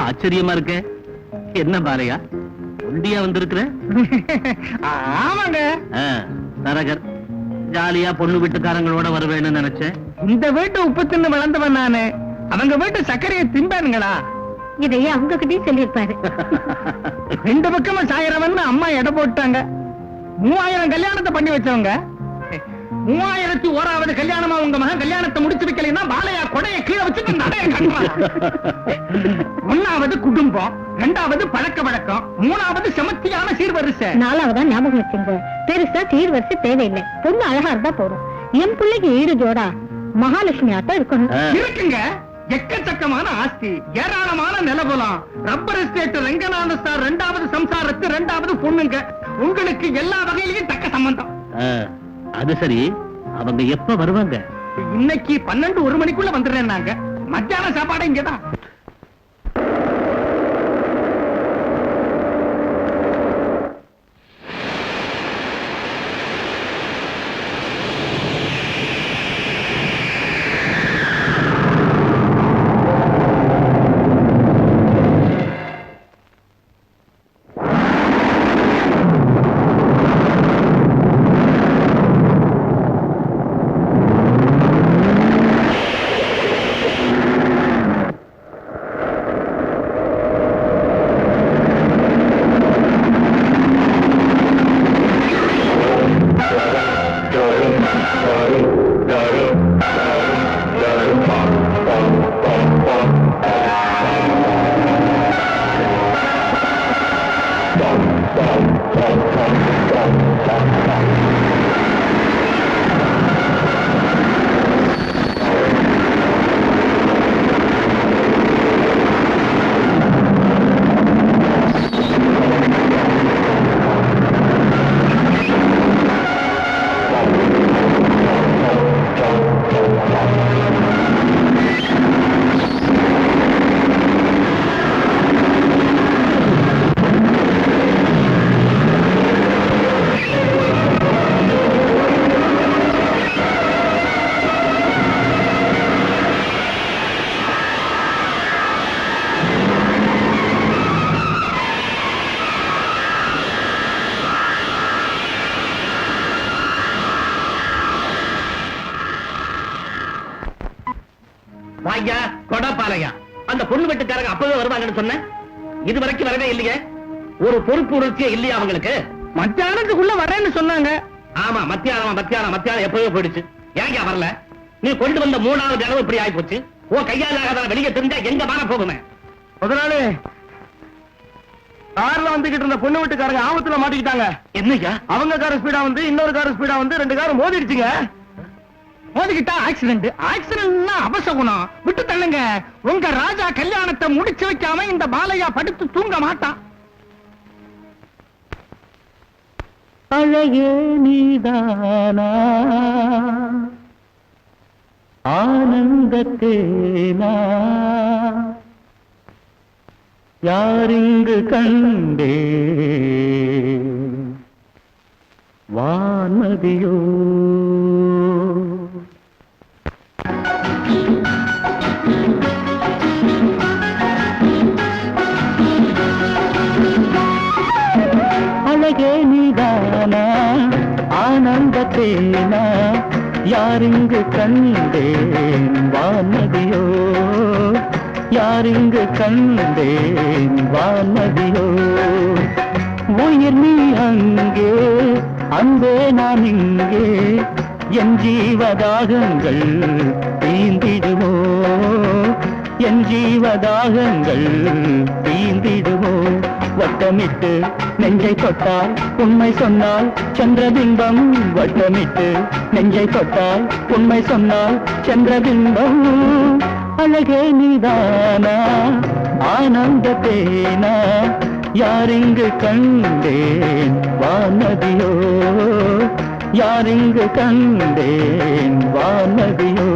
ஆச்சரியமா இருக்க. என்ன பாலையா ஒண்டியா வந்திருக்கிற? ஆமாங்க. தரகர் ஜாலியா பொண்ணு வீட்டுக்காரங்களோட வருவேன்னு நினைச்சேன். இந்த வீட்டு உப்பு தின்னு வளர்ந்தவன் நானு. அவங்க வீட்டு சர்க்கரையை திம்பானுங்களா? இதையே அவங்க கிட்டயும் சொல்லியிருப்பாரு. ரெண்டு பக்கமா சாயிரவன் அம்மா எடை போட்டாங்க. 3000 கல்யாணத்தை பண்ணி வச்சவங்க 3001வது கல்யாணமா உங்க மகன் கல்யாணத்தை முடிச்சு வைக்கலைன்னா பாலையா கொடைய கீழே வச்சுட்டு நடைய கட்டுறான். 1வது குடும்பம், 2வது பழக்க வழக்கம், 3வது செமத்தியான சீர்வரிசை, 4வதா ஞாபகம் வச்சுங்க. பெருசா சீர்வரிசை தேவையில்லை. பொண்ணு அழகா இருந்தா போறோம். என் பிள்ளைக்கு ஈடு ஜோடா மகாலட்சுமி ஆட்டம் இருக்கணும். இருக்குங்க. எக்கச்சக்கமான ஆஸ்தி, ஏராளமான நிலபுலம், ரப்பர் எஸ்டேட், ரங்கநாத சார் 2வது சம்சாரத்து 2வது பொண்ணுங்க. உங்களுக்கு எல்லா வகையிலையும் தக்க சம்பந்தம். அது சரி, அவங்க எப்ப வருவாங்க? இன்னைக்கு 12-1 மணிக்குள்ள வந்துடுறேன். நாங்க மத்தியான சாப்பாடு இங்கதான். வாய்யா கொடப்பாலையா, அந்த பொண்ணு வீட்டுக்காரங்க அப்பவே வருவாங்கன்னு சொன்ன, இது வரைக்கும் வரவே இல்லையே. ஒரு பொறுப்பு உணர்ச்சியே இல்லையா அவங்களுக்கு? மத்தியானத்துக்குள்ள வரேன்னு சொன்னாங்க. ஆமா, மத்தியானம் எப்பவே போயிடுச்சு. ஏங்க வரல? நீ கொண்டு வந்த 3வது அளவு இப்படி ஆகி போச்சு. உன் கையால் ஆகாத வெளியே தெரிஞ்சா எங்க மான போகுமே. முதலாளி, கார்ல வந்துகிட்டு இருந்த பொண்ணு வீட்டுக்காரங்க ஆபத்துல மாட்டிக்கிட்டாங்க. என்னையா? அவங்க கார் ஸ்பீடா வந்து இன்னொரு கார் ஸ்பீடா வந்து 2 காரும் மோதிடுச்சுங்க. மோதிக்கிட்டா ஆக்சிடென்ட். ஆக்சிடென்ட்னா அபசகுணம். விட்டு தள்ளுங்க. உங்க ராஜா கல்யாணத்தை முடிச்சு வைக்காம இந்த பாலையா படுத்து தூங்க மாட்டான். அழகே நீதானா ஆனந்தத்தேனா யாரிங்கு கண்டே வான்மதியோ. அழகே தேனா யாரிங்கு கண்டேன் வானதியோ யாரிங்கு கண்டேன் வானதியோ உயிர் நீ அங்கே அன்பே நான் இங்கே என் ஜீவதாகங்கள் தீந்திடுமோ என் ஜீவதாகங்கள் தீந்திடுமோ வட்டமிட்டு நெஞ்சை தொட்டால் உண்மை சொன்னால் சந்திரபிம்பம் வட்டமிட்டு நெஞ்சை தொட்டால் உண்மை சொன்னால் சந்திரபிம்பம் அழகே நீதானா ஆனந்த தேனா யாரிங்கு கண்டேன் வானதியோ யாரிங்கு கண்டேன் வானதியோ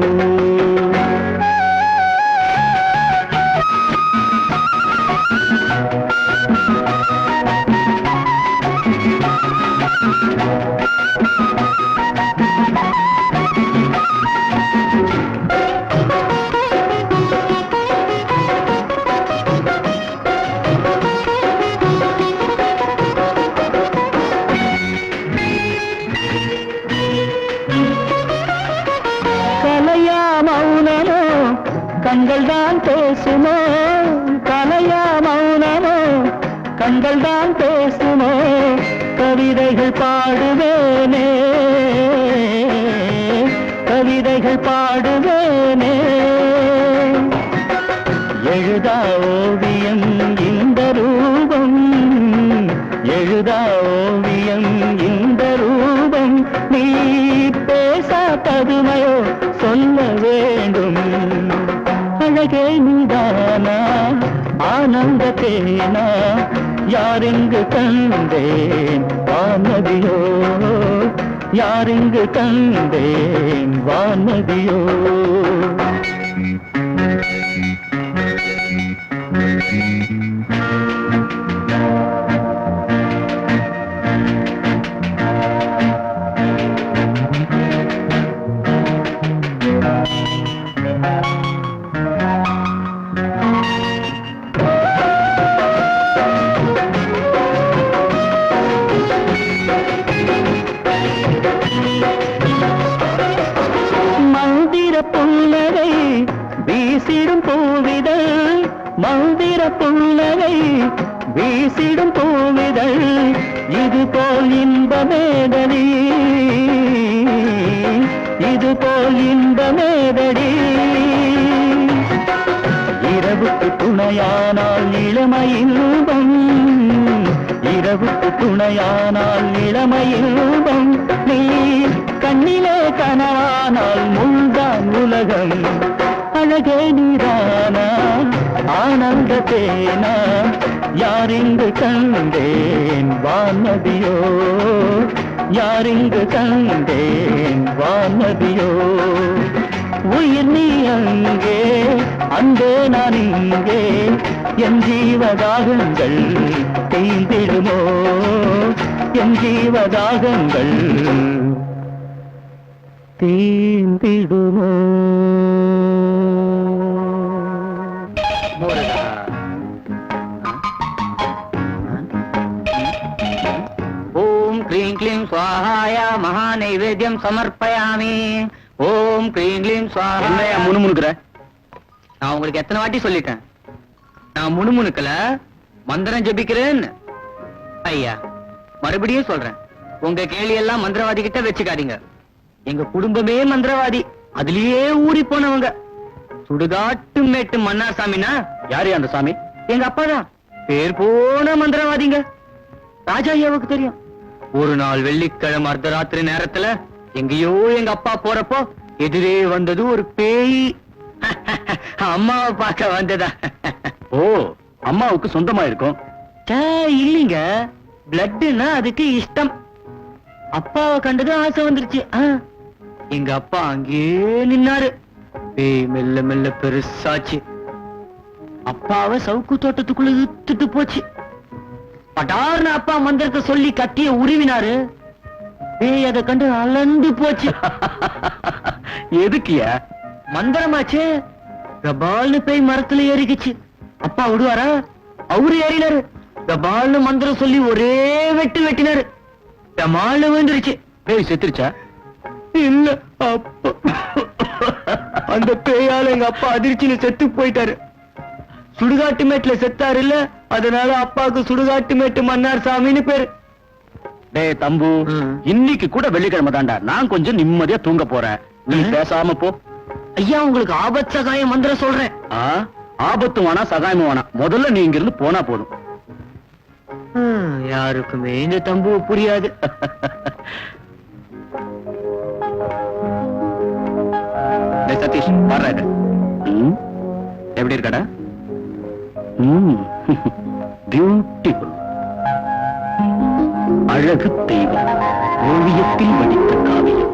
கண்கள் தான் பேசுமோ கலையா மௌனமோ கண்கள் தான் பேசுமோ கவிதைகள் பாடுவேனே கவிதைகள் பாடுவேனே எழுதா ஓவியம் இந்த ரூபம் எழுதா ஓவியம் இந்த ரூபம் நீ பேசா பதுமையோ சொல்ல வேண்டும் அழகே நீதானா ஆனந்த தேனா யாரிங்கு கண்டேன் வானதியோ யாரிங்கு கண்டேன் வானதியோ புன்னகை வீசிடும் பூவிதழ் மந்திர புன்னகை வீசிடும் பூவிதழ் இது போல் இன்பமேதடி இது போல் இன்பமேதடி இரவுக்கு துணையானால் இளமை இன்பம் இரவுக்கு துணையானால் இளமை இன்பம் நீ கண்ணிலே கனவானால் முள்தான் உலகம் அழகே நீதானா ஆனந்த தேனா யாரிங்கு கண்டேன் வானதியோ யாரிங்கு கண்டேன் வானதியோ உயிர் நீ அங்கே அன்பே நான் இங்கே என் ஜீவதாகங்கள் தேய்ந்திடுமோ என் ஜீவதாகங்கள் தீந்திடுமோ ஓம் க்ரீம் க்ளீம் ஸ்வாஹாய மகா நைவேத்யம் சமர்ப்பயாமி ஓம் க்ரீம் க்ளீம் ஸ்வாஹா என்னையா முணுமுணுக்குற நான் உங்களுக்கு எத்தனை வாட்டி சொல்லிட்டேன் நான் முணுமுணுக்கல மந்திரம் ஜபிக்கிறேன்னு ஐயா மறுபடியும் சொல்றேன் உங்க கேள்வி எல்லாம் மந்திரவாதி கிட்ட வச்சுக்காதீங்க எங்க குடும்பமே மந்திரவாதி அதுலயே ஊறி போனவங்க சுடுகாட்டு மேட்டு மன்னாசாமினா யாரு அந்த சாமி எங்க அப்பா தான் பேர் போன மந்திரவாதிங்க ராஜா ஐயாவுக்கு தெரியும் ஒரு நாள் வெள்ளிக்கிழமை அர்த்தராத்திரி நேரத்துல எங்கேயோ எங்க அப்பா போறப்போ எதிரே வந்தது ஒரு பேய் அம்மாவை பார்க்க வந்ததா ஓ அம்மாவுக்கு சொந்தமா இருக்கும் இல்லீங்க பிளட்னா அதுக்கு இஷ்டம் அப்பாவை கண்டது ஆசை வந்துருச்சு எங்க அப்பா அங்கேயே நின்னாரு பேய் மெல்ல மெல்ல பெருசாச்சு அப்பாவை சவுக்கு தோட்டத்துக்குள்ள இழுத்துட்டு போச்சு பட்டார்னு அப்பா மந்திரத்தை சொல்லி கத்திய உருவினாரு பேய் அதை கண்டு அலண்டு போச்சு எதுக்கிய மந்திரமாச்சே கபால்னு பேய் மரத்துல ஏறிக்குச்சு அப்பா விடுவாரா அவரு ஏறினாரு கபால்னு மந்திரம் சொல்லி ஒரே வெட்டு வெட்டினாரு டமால்னு விழுந்துருச்சு பேய் செத்துருச்சா இல்ல அப்பா, அந்த பேயால எங்க அப்பா அதிர்ச்சியில செத்து போயிட்டாரு. சுடுகாட்டு மேட்டுல செத்தாரு இல்ல, அதனால அப்பாவுக்கு சுடுகாட்டு மேட்டு மன்னார் சாமின்னு பேரு. டேய் தம்பு, இன்னைக்கு கூட வெள்ளிக்கிழமை தாண்டா. நான் கொஞ்சம் நிம்மதியா தூங்க போறேன். நீ பேசாம போ. ஐயா, உங்களுக்கு ஆபத் சகாயம் மந்திரம் சொல்றேன். ஆபத்து வேணா சகாயமும் வேணா, முதல்ல நீ இங்கிருந்து போனா போதும். யாருக்குமே இந்த தம்பு புரியாது. டேய் சதீஷ், பாரு. எப்படி இருக்கடா? பியூட்டிஃபுல். அழகு தெய்வம், ஓவியத்தில் வடித்த காவியம்.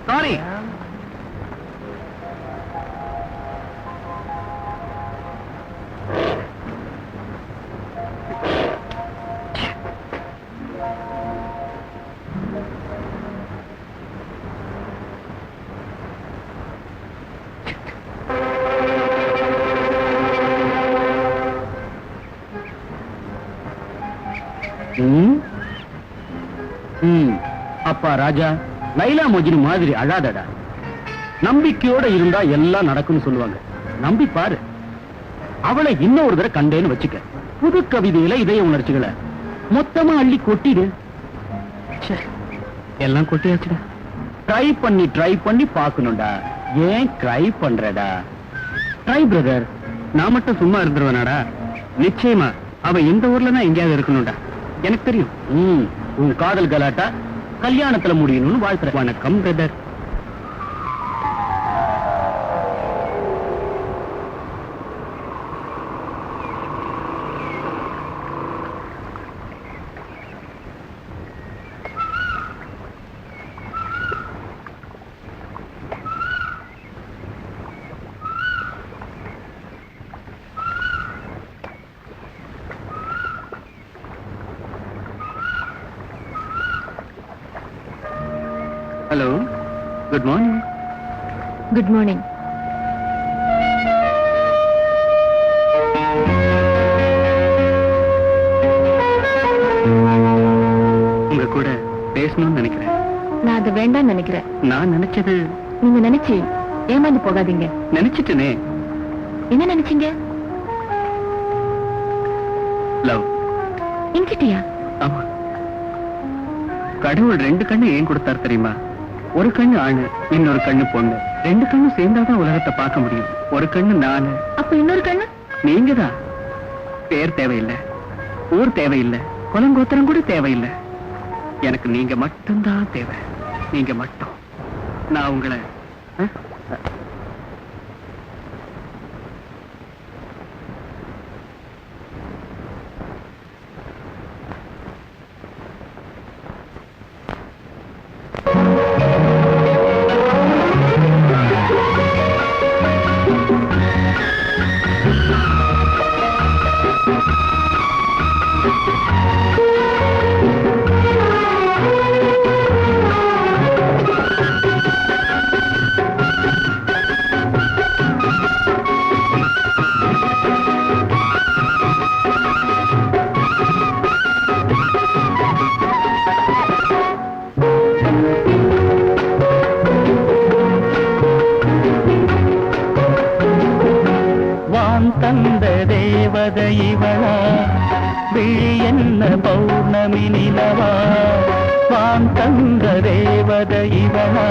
சாரி. அப்பா ராஜா, லைலா மஜ்னு மாதிரி அழாதடா. நம்பிக்கையோட இருந்தா எல்லாம் நடக்கும்னு சொல்லுவாங்க. நம்பி பாரு. அவளை இன்னொரு தடவை கண்டேன்னு வச்சுக்க, புது கவிதையில இதய உணர்ச்சிகளை மொத்தமா அள்ளி கொட்டிடு. எல்லாம் கொட்டியாச்சுடா. ட்ரை பண்ணி பாக்கணும்டா. ஏன் ட்ரை பண்றடா? Try brother. நான் மட்டும் சும்மா இருந்துருவேனாடா? நிச்சயமா அவ இந்த ஊர்ல தான் எங்கேயாவது இருக்கணும்டா. எனக்கு தெரியும். உன் காதல் கலாட்டா கல்யாணத்துல முடியணும்னு வாழ்த்துற. வணக்கம் brother. Hello, good morning. Good morning. உங்க கூட பேசணும்னு நினைக்கிறேன். நான் அது வேண்டாம்னு நினைக்கிறேன். நான் நினைச்சது நீங்க நினைச்சு ஏமாந்து போகாதீங்க. நினைச்சிட்டனே. என்ன நினைச்சீங்க? லவ். என்கிட்டயா? ஆமா. கடவுள் 2 கண்ணு ஏன் கொடுத்தார் தெரியுமா? ஒரு கண்ணு ஆணு, இன்னொரு கண்ணு பொண்ணு. 2 கண்ணு சேர்ந்தாதான் உலகத்தை பார்க்க முடியும். ஒரு கண்ணு நானு. அப்ப இன்னொரு கண்ணு நீங்கதான். பேர் தேவையில்லை, ஊர் தேவையில்லை, குலங்கோத்திரம் கூட தேவையில்லை. எனக்கு நீங்க மட்டும்தான் தேவை. நீங்க மட்டும். நான் உங்களை தேவதை இவளா விழி என்ன பௌர்ணமி நிலவா வான் தந்த தேவதை இவளா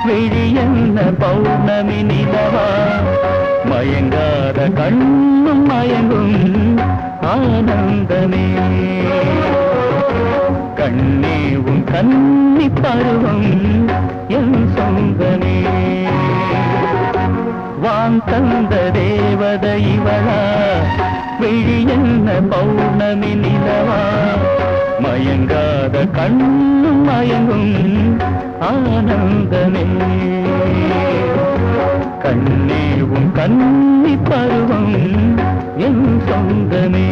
விழி என்ன பௌர்ணமி நிலவா மயங்காத கண்ணும் மயங்கும் ஆனந்தமே கண்ணே உன் கன்னி பருவம் என் சொந்தமே வான் தந்த தேவதை இவளா விழி என்ன பௌர்ணமி நிலவா மயங்காத கண்ணும் மயங்கும் ஆனந்தமே கண்ணே உன் கன்னி பருவம் என் சொந்தமே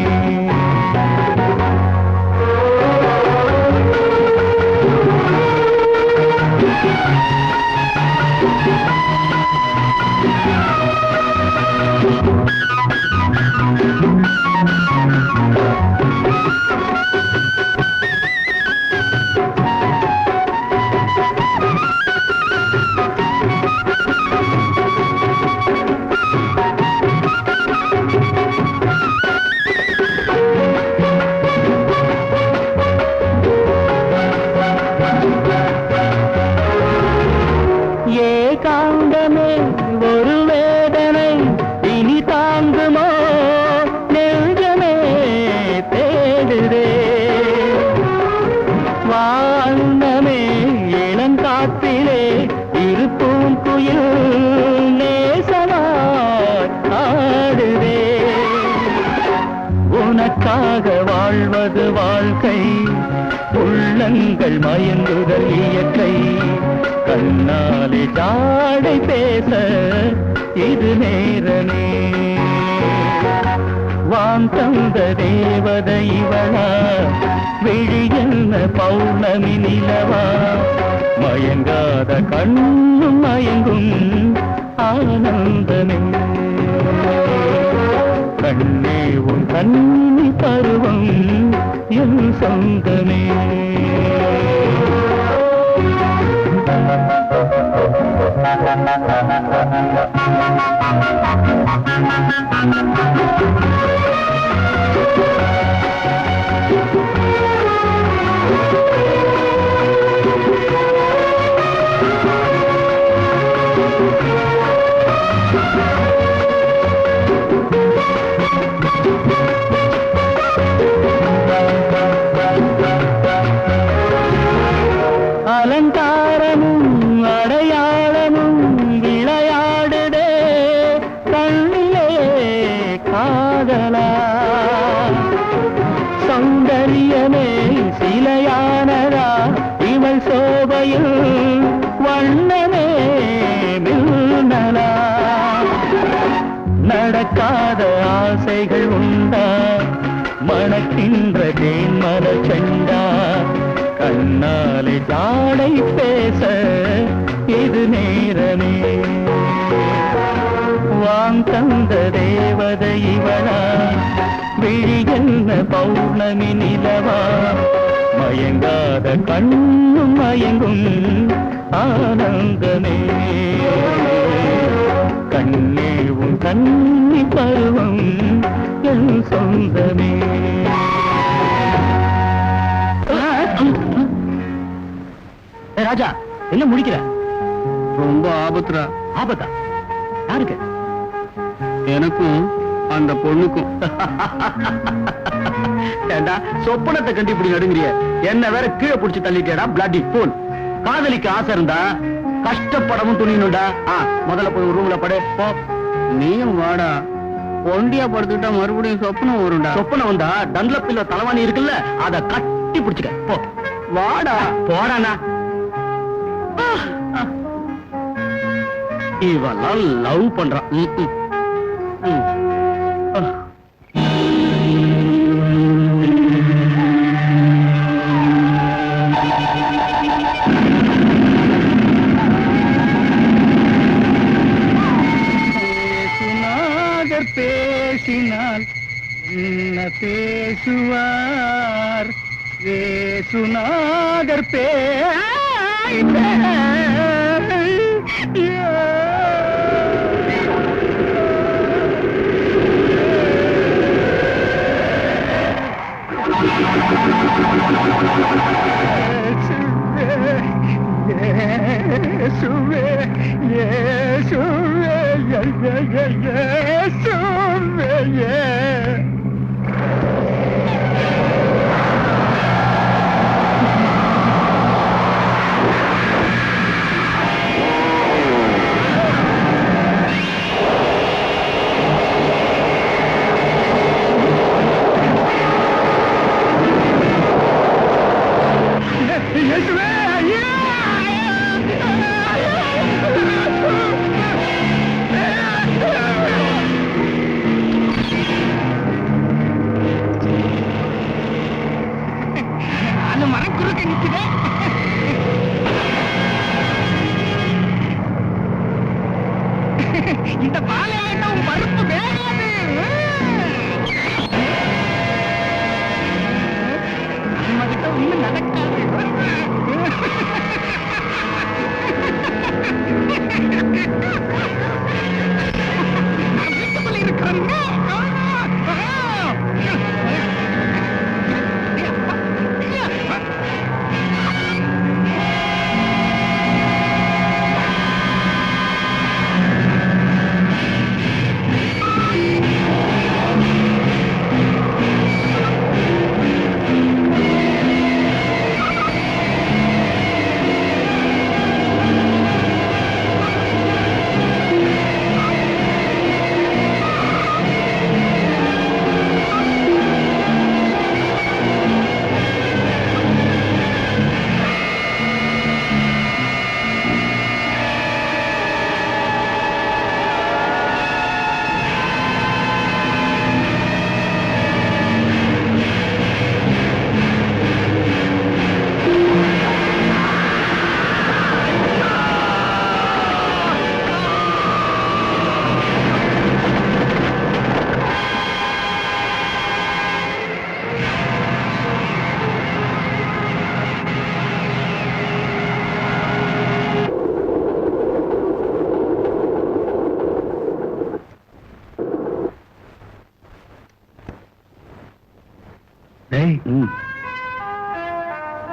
ஏகாந்தமே ஒரு வேதனை இனி தாங்குமோ நெஞ்சமே தேடுதே வாழ்ந்தமே இளங்காத்திலே இருப்பூம் குயில் நேசமாய் ஆடுதே உனக்காக வாழ்வது வாழ்க்கை உள்ளங்கள் மயங்குதல் இயற்கை கண்ணாலே ஜாடை பேச இது நேரமே வான் தந்த தேவதை இவளா விழி என்ன பௌர்ணமி நிலவா மயங்காத கண்ணும் மயங்கும் ஆனந்தமே கண்ணே உன் கண்ணி பருவம் என் சொந்தமே அலங்காரமும் அடையாளமும் விளையாடுதே கண்ணிலே காதலா சௌந்தரியமே சிலையானதா இவள் சோபையில் வண்ணமே மின்னலா நடக்காத ஆசைகள் உண்டா மணக்கின்ற தேன்மர செண்டா கண்ணாலே ஜாடை பேச இது நேரமே வான் தந்த தேவதை இவளா விழி என்ன பௌர்ணமி நிலவா மயங்காத கண்ணும் மயங்கும் ஆனந்தமே கண்ணே உன் கன்னி பருவம் என் சொந்தமே ராஜா என்ன முடிக்கிற ரொம்ப ஆபத்துரா. ஆபத்தா யாருக்கு எனக்கும் அந்த பொண்ணுக்கும். ஏண்டா சொப்பனத்தை கண்டு இப்படி நடுங்கிறிய என்ன வேற கீழே புடிச்சு தள்ளிட்டேடா பிளாட்டி போன் காதலிக்கு ஆசை இருந்தா கஷ்டப்படவும் துணியணும்டா முதல்ல போய் ரூம்ல படு போ நீயும் வாடா ஒண்டியா படுத்துக்கிட்டா மறுபடியும் சொப்பனம் வரும்டா. சொப்பனம் வந்தா டன்லப்பில்ல தலைவாணி இருக்குல்ல அத கட்டி பிடிச்சுக்க போ வாடா போடானா இவெல்லாம் லவ் பண்றான் பேசினால் என்ன பேசுவார் வேசுநாதர் இயேசுவே இயேசுவே இயேசுவே அந்த மரம் குறுக்க நிக்குது. இந்த பாலையாட்டம் பருப்பு வேகாது. நம்ம கிட்ட ஒண்ணும் நடக்காது. வீட்டுக்குள்ள இருக்கிறாங்க.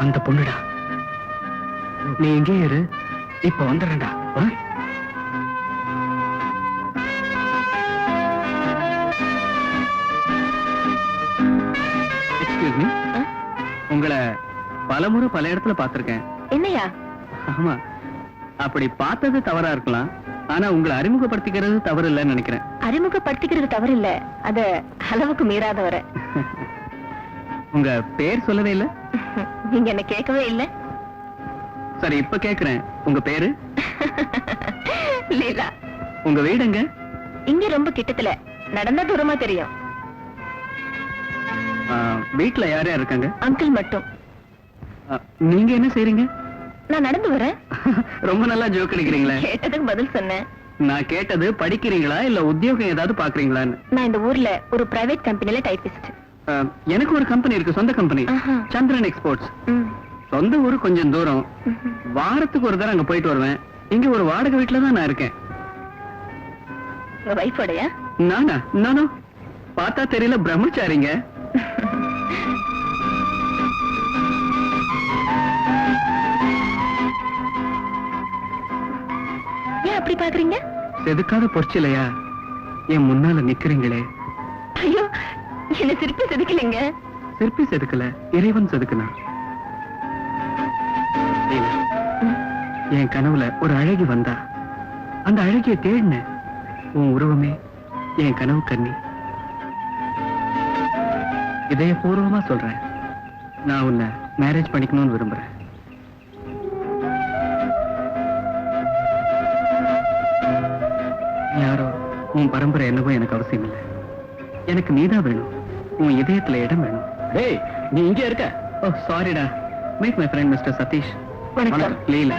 அந்த பொண்ணுடா. நீ எங்கே இரு, இப்ப வந்துடுறா. எக்ஸ்கியூஸ் மீ, உங்களை பலமுறை பல இடத்துல பார்த்திருக்கேன். என்னையா? ஆமா, அப்படி பார்த்தது தவறா இருக்கலாம், ஆனா உங்களை அறிமுகப்படுத்திக்கிறது தவறு இல்லைன்னு நினைக்கிறேன். அறிமுகப்படுத்திக்கிறது தவறு இல்ல, அத அளவுக்கு மீறாதவரை. உங்க பேர் சொல்லவே இல்ல. நீங்க என்ன கேட்கவே இல்ல. சரி, இப்ப கேக்குறேன், உங்க பேரு? லீலா. உங்க வீடு எங்க? இங்க ரொம்ப கிட்டத்துல, நடந்தா தூரமா தெரியும். வீட்டுல யார் யார் இருக்காங்க? அங்கிள் மட்டும். நீங்க என்ன செய்றீங்க? நான் நடந்து வரேன். ரொம்ப நல்லா ஜோக் அடிக்கிறீங்களே. கேட்டதுக்கு பதில் சொன்னேன். நான் கேட்டது படிக்கிறீங்களா இல்ல உத்தியோகம் ஏதாவது பாக்குறீங்களான்னு. நான் இந்த ஊர்ல ஒரு பிரைவேட் கம்பெனில டைபிஸ்ட். எனக்கு ஒரு கம்பெனி இருக்கு, சொந்த கம்பெனி, சந்திரன் எக்ஸ்போர்ட்ஸ். சொந்த ஊரு கொஞ்சம் தூரம், வாரத்துக்கு ஒரு தடவை அங்க போயிட்டு வருவேன். இங்க ஒரு வாடகை வீட்டுல தான் நான் இருக்கேன். உங்க வைஃபோடயா? நானா? நானோ பார்த்தா தெரியல, பிரம்மச்சாரிங்க. ஏன் அப்படி பாக்குறீங்க? செதுக்காத பொற்சிலையா என் முன்னால நிக்கிறீங்களே. ஐயோ, என்ன சிற்பி செதுக்கலைங்க. சிற்பி செதுக்கல, இறைவன் செதுக்குனா. என் கனவுல ஒரு அழகி வந்தா, அந்த அழகிய தேடின. உன் உருவமே என் கனவு கண்ணி. இதயபூர்வமா சொல்றேன், நான் உன்னை மேரேஜ் பண்ணிக்கணும்னு விரும்புறேன். யாரோ உன் பரம்பரை என்னவோ எனக்கு அவசியம் இல்லை. எனக்கு நீதான் வேணும். உன் இதயத்துல இடம் வேணும். டேய், நீ இங்க இருக்க? ஓ சாரிடா. Meet my friend mister Satish. வணக்கம். லீலா.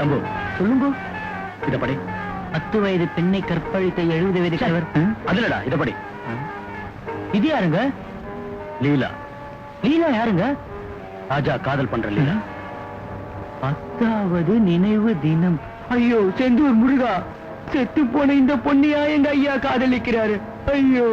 தம்பு சொல்லுங்க. இத படி. 10 வயது பெண்ணை கற்பழித்த 70 வயது கணவர். அதுலடா, இத படி. இது யாருங்க? லீலா. லீலா யாருங்க? ராஜா காதல் பண்ற லீலா. 10வது நினைவு தினம். ஐயோ, செந்தூர் முருகா, செத்து போன இந்த பொண்ணியா எங்க ஐயா காதலிக்கிறாரு. ஐயோ.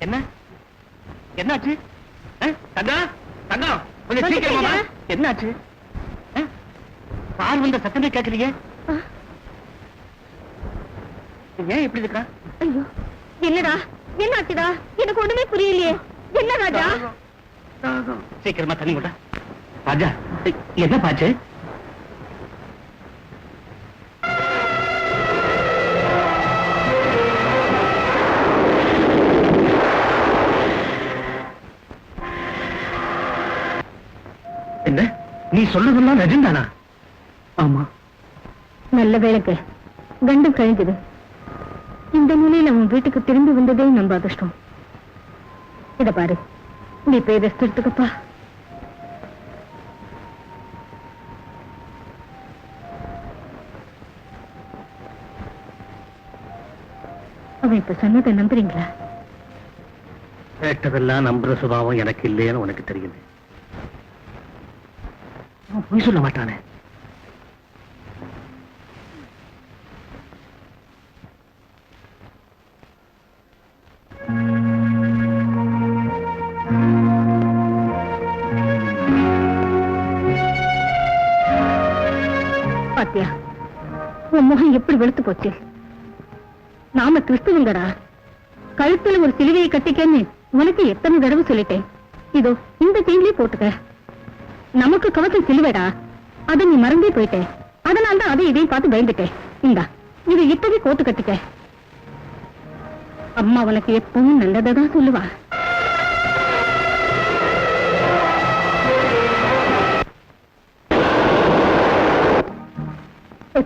என்ன என்னாச்சு? தங்கம் தங்கம் கொஞ்சம் சீக்கிரமா என்னாச்சு? பால் வந்த சத்தமே கேட்கறீங்க. ஏன் இப்படி இருக்கா? ஐயோ என்னடா என்னாச்சுடா? எனக்கு ஒண்ணுமே புரியலையே. என்ன ராஜா? சீக்கிரமா தண்ணி கொண்டா. ராஜா என்ன பாச்சு? என்ன நீ சொல்றதெல்லாம் நிஜம்தானா? ஆமா. நல்ல வேலைக்கு கண்டு கழிஞ்சது. இந்த நிலையில உன் வீட்டுக்கு திரும்பி வந்ததே நம்ம அதிர்ஷ்டம். இத பாரு, நீ போய் ரெஸ்ட் எடுத்துக்கப்பா. அவன் இப்ப சொன்னதை நம்புறீங்களா? கேட்டதெல்லாம் நம்புற சுபாவம் எனக்கு இல்லைன்னு உனக்கு தெரியுது. பொய் சொல்ல மாட்டானே. பாத்தியா, உன் முகம் எப்படி வெளுத்து போச்சு. நாம கிறிஸ்துவங்கடா. கழுத்துல ஒரு சிலுவையை கட்டிக்கன்னு உனக்கு எத்தனை தடவை சொல்லிட்டேன். இதோ இந்த செயின்லயே போட்டுக்க. நமக்கு கவசம் சிலுவைடா. அதை நீ மறந்தே போயிட்ட. அதனால்தான் அதை இதையும் பார்த்து பயந்துட்டேன். இந்தா இது இப்பவே கோத்து கட்டிக்க. அம்மா உனக்கு எப்பவும் நல்லதான் சொல்லுவா.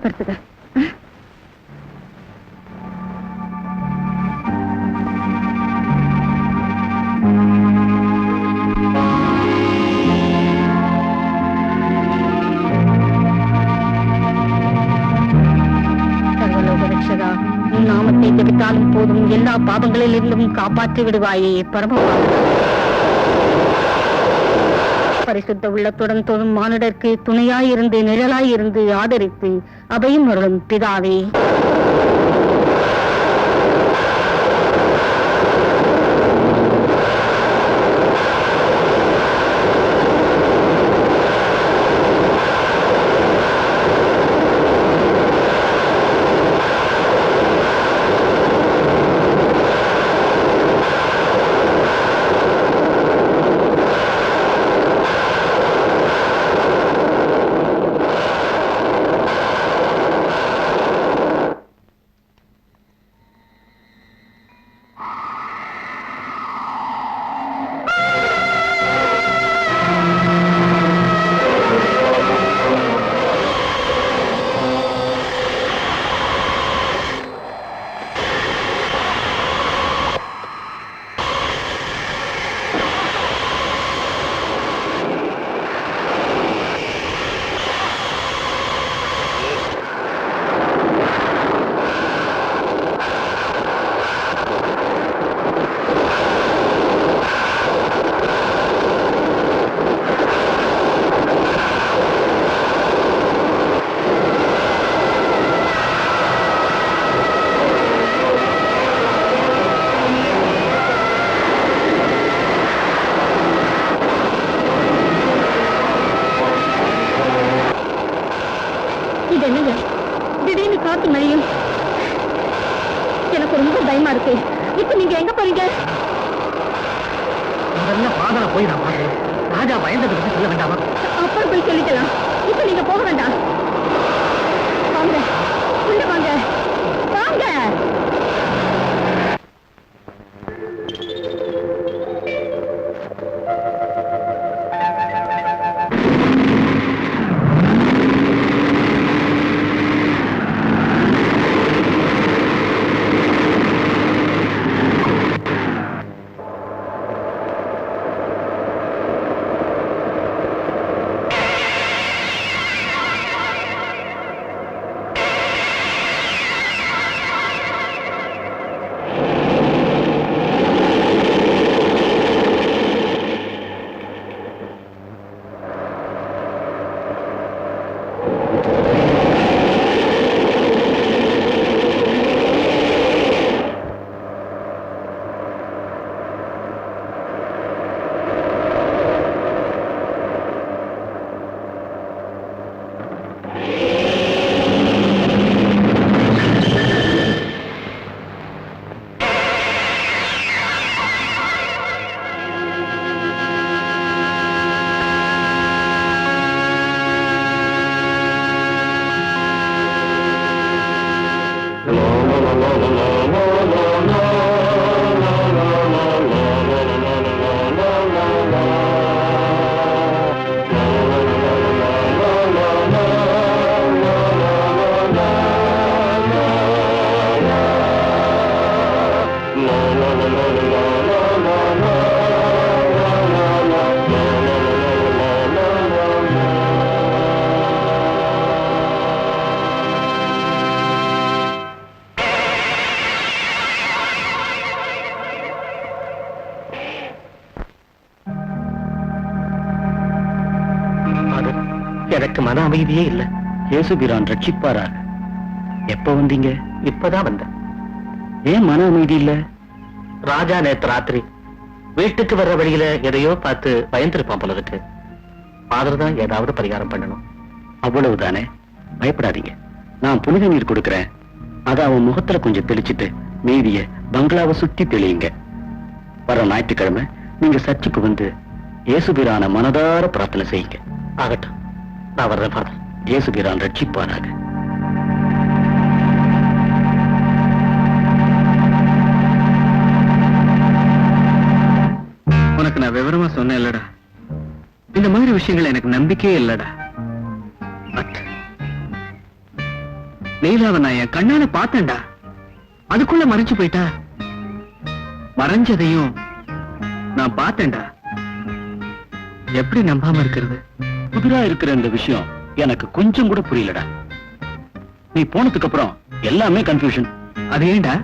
படுத்துக்க. நாமத்தை ஜபித்தாலும் போதும், எல்லா பாவங்களில் இருந்தும் காப்பாற்றி விடுவாயே பரமபா. பரிசுத்த உள்ளத்துடன் தொழும் மானிடருக்கு துணையாயிருந்து நிழலாயிருந்து ஆதரித்து அபயம் அருளும் பிதாவே. திடீர்னு காத்து மழையும். எனக்கு ரொம்ப பயமா இருக்கு. இப்ப நீங்க எங்க போறீங்க? முதல்ல பாதல போய் நான் பாக்குறேன். ராஜா பயந்ததை பத்தி சொல்ல வேண்டாமா? அப்புறம் போய் சொல்லிக்கலாம். இப்ப நீங்க போக வேண்டாம். வாங்க உள்ள வாங்க வாங்க. எனக்கு மன அமைதியே இல்ல. இயேசுபிரான் ரட்சிப்பாராக. எப்ப வந்தீங்க? இப்பதான் வந்தேன். ஏன் மன அமைதி இல்ல? ராஜா நேத்து ராத்திரி வீட்டுக்கு வர்ற வழியில எதையோ பார்த்து பயந்துருப்பான் போல இருக்கு. ஃபாதர் தான் ஏதாவது பரிகாரம் பண்ணணும். அவ்வளவுதானே, பயப்படாதீங்க. நான் புனித நீர் கொடுக்கிறேன். அத அவன் முகத்துல கொஞ்சம் தெளிச்சிட்டு மீதிய பங்களாவை சுத்தி தெளியுங்க. வர ஞாயிற்றுக்கிழமை நீங்க சர்ச்சுக்கு வந்து இயேசுபிரான மனதார பிரார்த்தனை செய்யுங்க. ஆகட்டும், நான் வர்றேன் ஃபாதர். இயேசுபிரான் ரட்சிப்பாராக. உனக்கு நான் விவரமா சொன்னேன் இல்லடா, இந்த மாதிரி விஷயங்கள் எனக்கு நம்பிக்கையே இல்லடா. பட் லீலாவை நான் என் கண்ணால பார்த்தேன்டா. அதுக்குள்ள மறைஞ்சு போயிட்டா. மறைஞ்சதையும் நான் பார்த்தேன்டா. எப்படி நம்பாம இருக்கிறது? புதிரா இருக்கிற இந்த விஷயம் எனக்கு கொஞ்சம் கூட புரியலடா. நீ போனதுக்கு அப்புறம் எல்லாமே கன்ஃபியூஷன். அது ஏன்டா?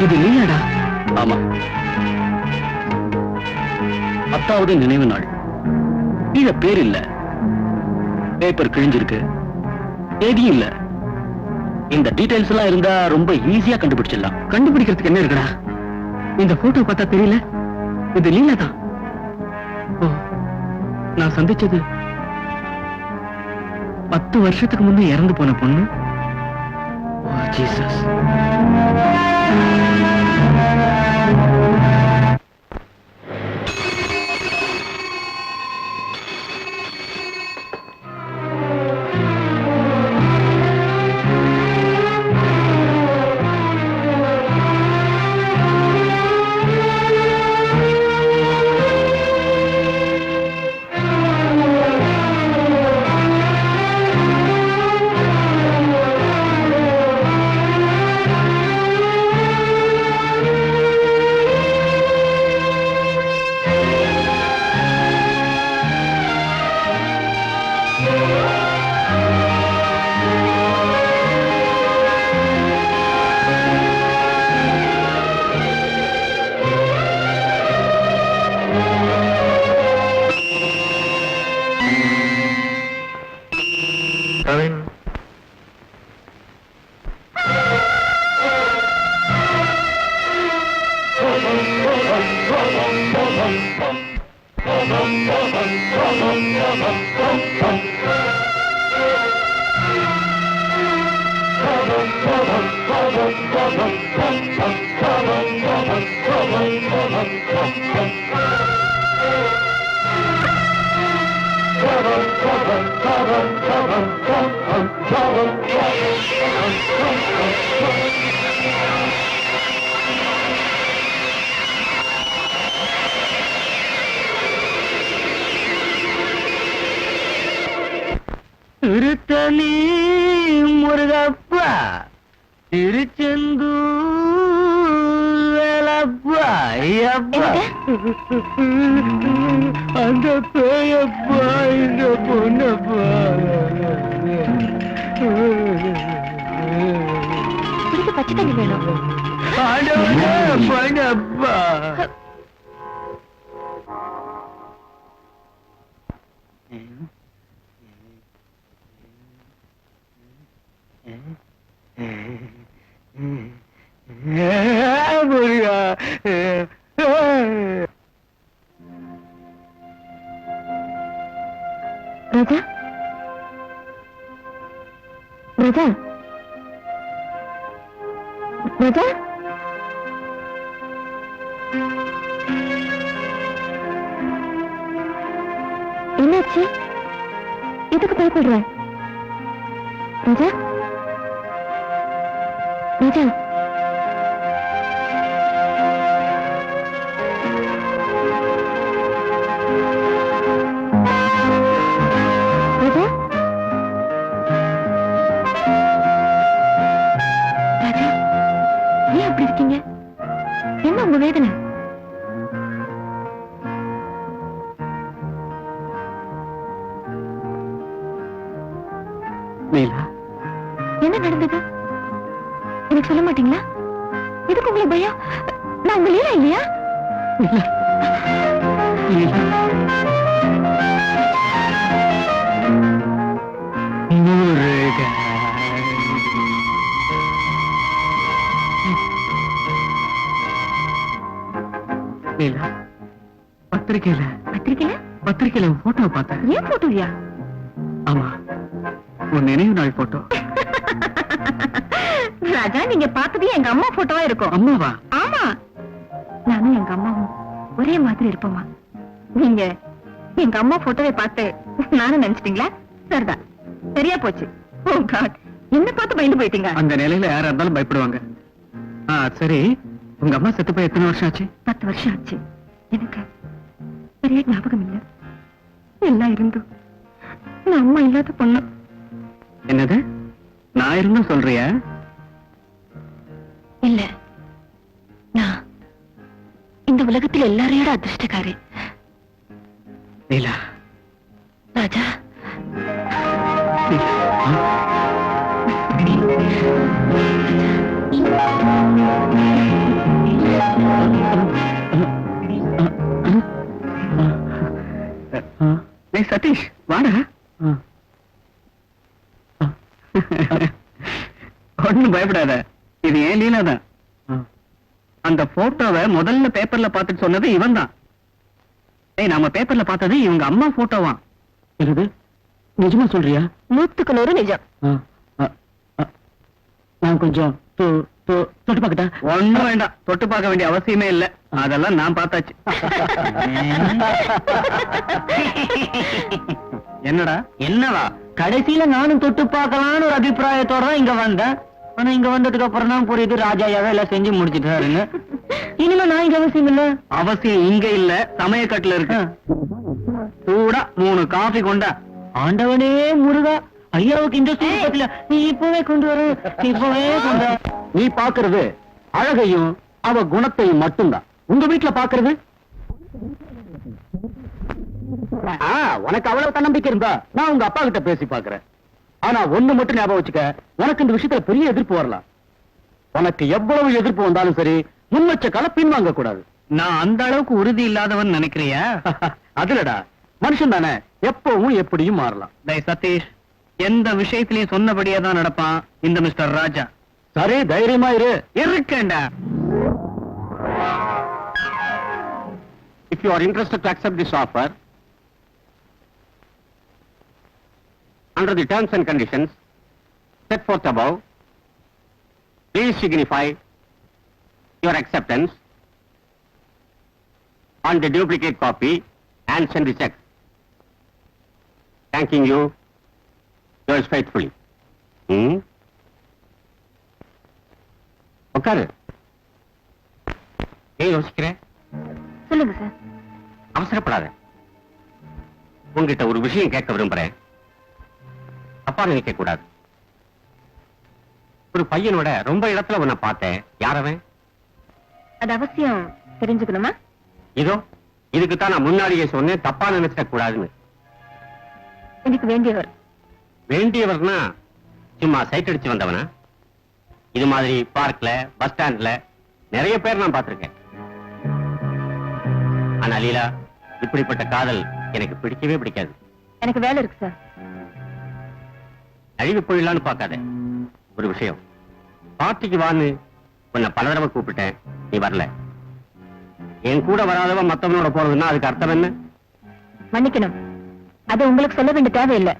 இது நீயாடா? ஆமா, 10வது நினைவு நாள். கீழே பேர் இல்ல, பேப்பர் கிழிஞ்சிருக்கு, தேதியும் இல்ல. இந்த டீடைல்ஸ் எல்லாம் இருந்தா ரொம்ப ஈஸியா கண்டுபிடிச்சிடலாம். கண்டுபிடிக்கிறதுக்கு என்ன இருக்குடா? இந்த போட்டோ பார்த்தா தெரியல, இது லீலா தான். ஓ, நான் சந்திச்சது 10 வருஷத்துக்கு முன்னே இறந்து போன பொண்ணு. ஓ ஜீசஸ். திருத்தணி முருகப்பா, திருச்செந்தூர் வேலப்பா, ஐயப்பா, அந்த பேயப்பா, இந்த பொண்ணப்பா, பச்சை தண்ணி வேணும். ஆண்டவனே பொண்ணப்பா. முருகா, ராஜா, ராஜா, ராஜா, என்னாச்சு? எதுக்கு பயப்படுற? ராஜா, ராஜா, ராஜா, ராஜா, ஏன் அப்படி இருக்கீங்க? என்ன உங்க வேதனை? நீலா, என்ன நடந்தது? எனக்கு சொல்ல மாட்டீங்களா? எதுக்கு உங்களுக்கு பயம்? நான் உங்க லீலா இல்லையா? நீலா, நீலா. முருகா. நீலா, பத்திரிக்கையில பத்திரிக்கையில போட்டோ பார்த்தேன். ஏன் போட்டோயா? ஆமா, உன் நினைவு நாள் போட்டோ. ராஜா, நீங்க பார்த்தது எங்க அம்மா போட்டோவா இருக்கும். அம்மாவா? ஆமா, நானும் எங்க அம்மாவும் ஒரே மாதிரி இருப்போமா? நீங்க எங்க அம்மா போட்டோவை பார்த்து நானும் நினைச்சிட்டீங்களா? சரிதான், சரியா போச்சு. ஓ காட், என்ன பார்த்து பயந்து போயிட்டீங்க. அந்த நிலையில யாரா இருந்தாலும் பயப்படுவாங்க. சரி, உங்க அம்மா செத்து போய் எத்தனை வருஷம் ஆச்சு? 10 வருஷம் ஆச்சு. எனக்கு பெரிய ஞாபகம் இல்ல. எல்லாம் இருந்தும் நான் அம்மா இல்லாத பொண்ணு. என்னது, நான் இருந்தும் சொல்றியா? இல்ல, நான் இந்த உலகத்தில் எல்லாரையோட அதிர்ஷ்டக்காரி. நீலா, ராஜா, நீலா. சதீஷ், வாடா. ஒண்ணும் பயப்படாத, இது ஏன் லீலா தான். அந்த போட்டோவை முதல்ல பேப்பர்ல பார்த்துட்டு சொன்னது இவன் தான். நாம பேப்பர்ல பார்த்தது இவங்க அம்மா போட்டோவா? என்னது, நிஜமா சொல்றியா? 100க்கு 100 நிஜம். நான் கொஞ்சம் தொட்டு பார்க்கட்டா? ஒண்ணும் வேண்டாம், தொட்டு பார்க்க வேண்டிய அவசியமே இல்ல, அதெல்லாம் நான் பார்த்தாச்சு. என்னடா? என்னவா, கடைசியில நானும் தொட்டு பார்க்கலான்னு ஒரு அபிப்பிராயத்தோட தான் இங்க வந்தேன். ஆனா இங்க வந்ததுக்கு அப்புறம் தான் புரியுது ராஜா எல்லாம் செஞ்சு முடிச்சுட்டாருன்னு. இனிமே நான் இங்க அவசியம் இல்ல. அவசியம் இங்க இல்ல, சமயக்கட்டுல இருக்கு. சூடா 3 காஃபி கொண்டா. ஆண்டவனே முருகா, ஐயாவுக்கு இந்த சூழ்நிலை நீ இப்பவே கொண்டு வர, இப்பவே கொண்டு வர. நீ பாக்குறது அழகையும் அவ குணத்தையும் மட்டும்தான். உங்க வீட்டுல பாக்குறது உனக்கு அவ்வளவு தன்னம்பிக்கை இருந்தா நான் உங்க அப்பா கிட்ட பேசி பாக்குறேன். ஆனா ஒண்ணு மட்டும் ஞாபகம் வச்சுக்க, உனக்கு இந்த விஷயத்துல பெரிய எதிர்ப்பு வரலாம். உனக்கு எவ்வளவு எதிர்ப்பு வந்தாலும் சரி, முன் வச்ச கால பின்வாங்க கூடாது. நான் அந்த அளவுக்கு உறுதி இல்லாதவன் நினைக்கிறியா? அதுலடா, மனுஷன் தானே, எப்பவும் எப்படியும் மாறலாம். டேய் சதீஷ், எந்த விஷயத்திலையும் சொன்னபடியே தான் நடப்பான் இந்த மிஸ்டர் ராஜா. சரி, தைரியமா இருக்கேன்டா. If you are interested to accept this offer, under the terms and conditions set forth above, please signify your acceptance on the duplicate copy and send the check. Thanking you, yours faithfully. உட்காரு. ஏன் யோசிக்கிறேன்? சொல்லுங்க sir. அவசரப்படாத. உங்ககிட்ட ஒரு விஷயம் கேட்க விரும்புறேன். தப்பா நினைக்க கூடாது. ஒரு பையனோட ரொம்ப இடத்துல உன்னை பார்த்தேன். யாரவன்? அது அவசியம் தெரிஞ்சுக்கணுமா? இதோ இதுக்குத்தான் நான் முன்னாடியே சொன்னேன், தப்பா நினைச்சிட கூடாதுன்னு. எனக்கு வேண்டியவர். வேண்டியவர்னா சும்மா சைட் அடிச்சு வந்தவனா? இது மாதிரி பார்க்ல, பஸ் ஸ்டாண்ட்ல நிறைய பேர் நான் பார்த்திருக்கேன். ஆனா லீலா, இப்படிப்பட்ட காதல் எனக்கு பிடிக்கவே பிடிக்காது. எனக்கு வேலை இருக்கு சார். அழிவு போயிடலான்னு பார்க்காத. ஒரு விஷயம், பார்ட்டிக்கு வான்னு உன்னை பல தடவை கூப்பிட்டேன், நீ வரல. என் கூட வராதவன் மத்தவனோட போறதுன்னா அதுக்கு அர்த்தம் என்ன? மன்னிக்கணும், அது உங்களுக்கு சொல்ல வேண்டிய தேவையில்லை.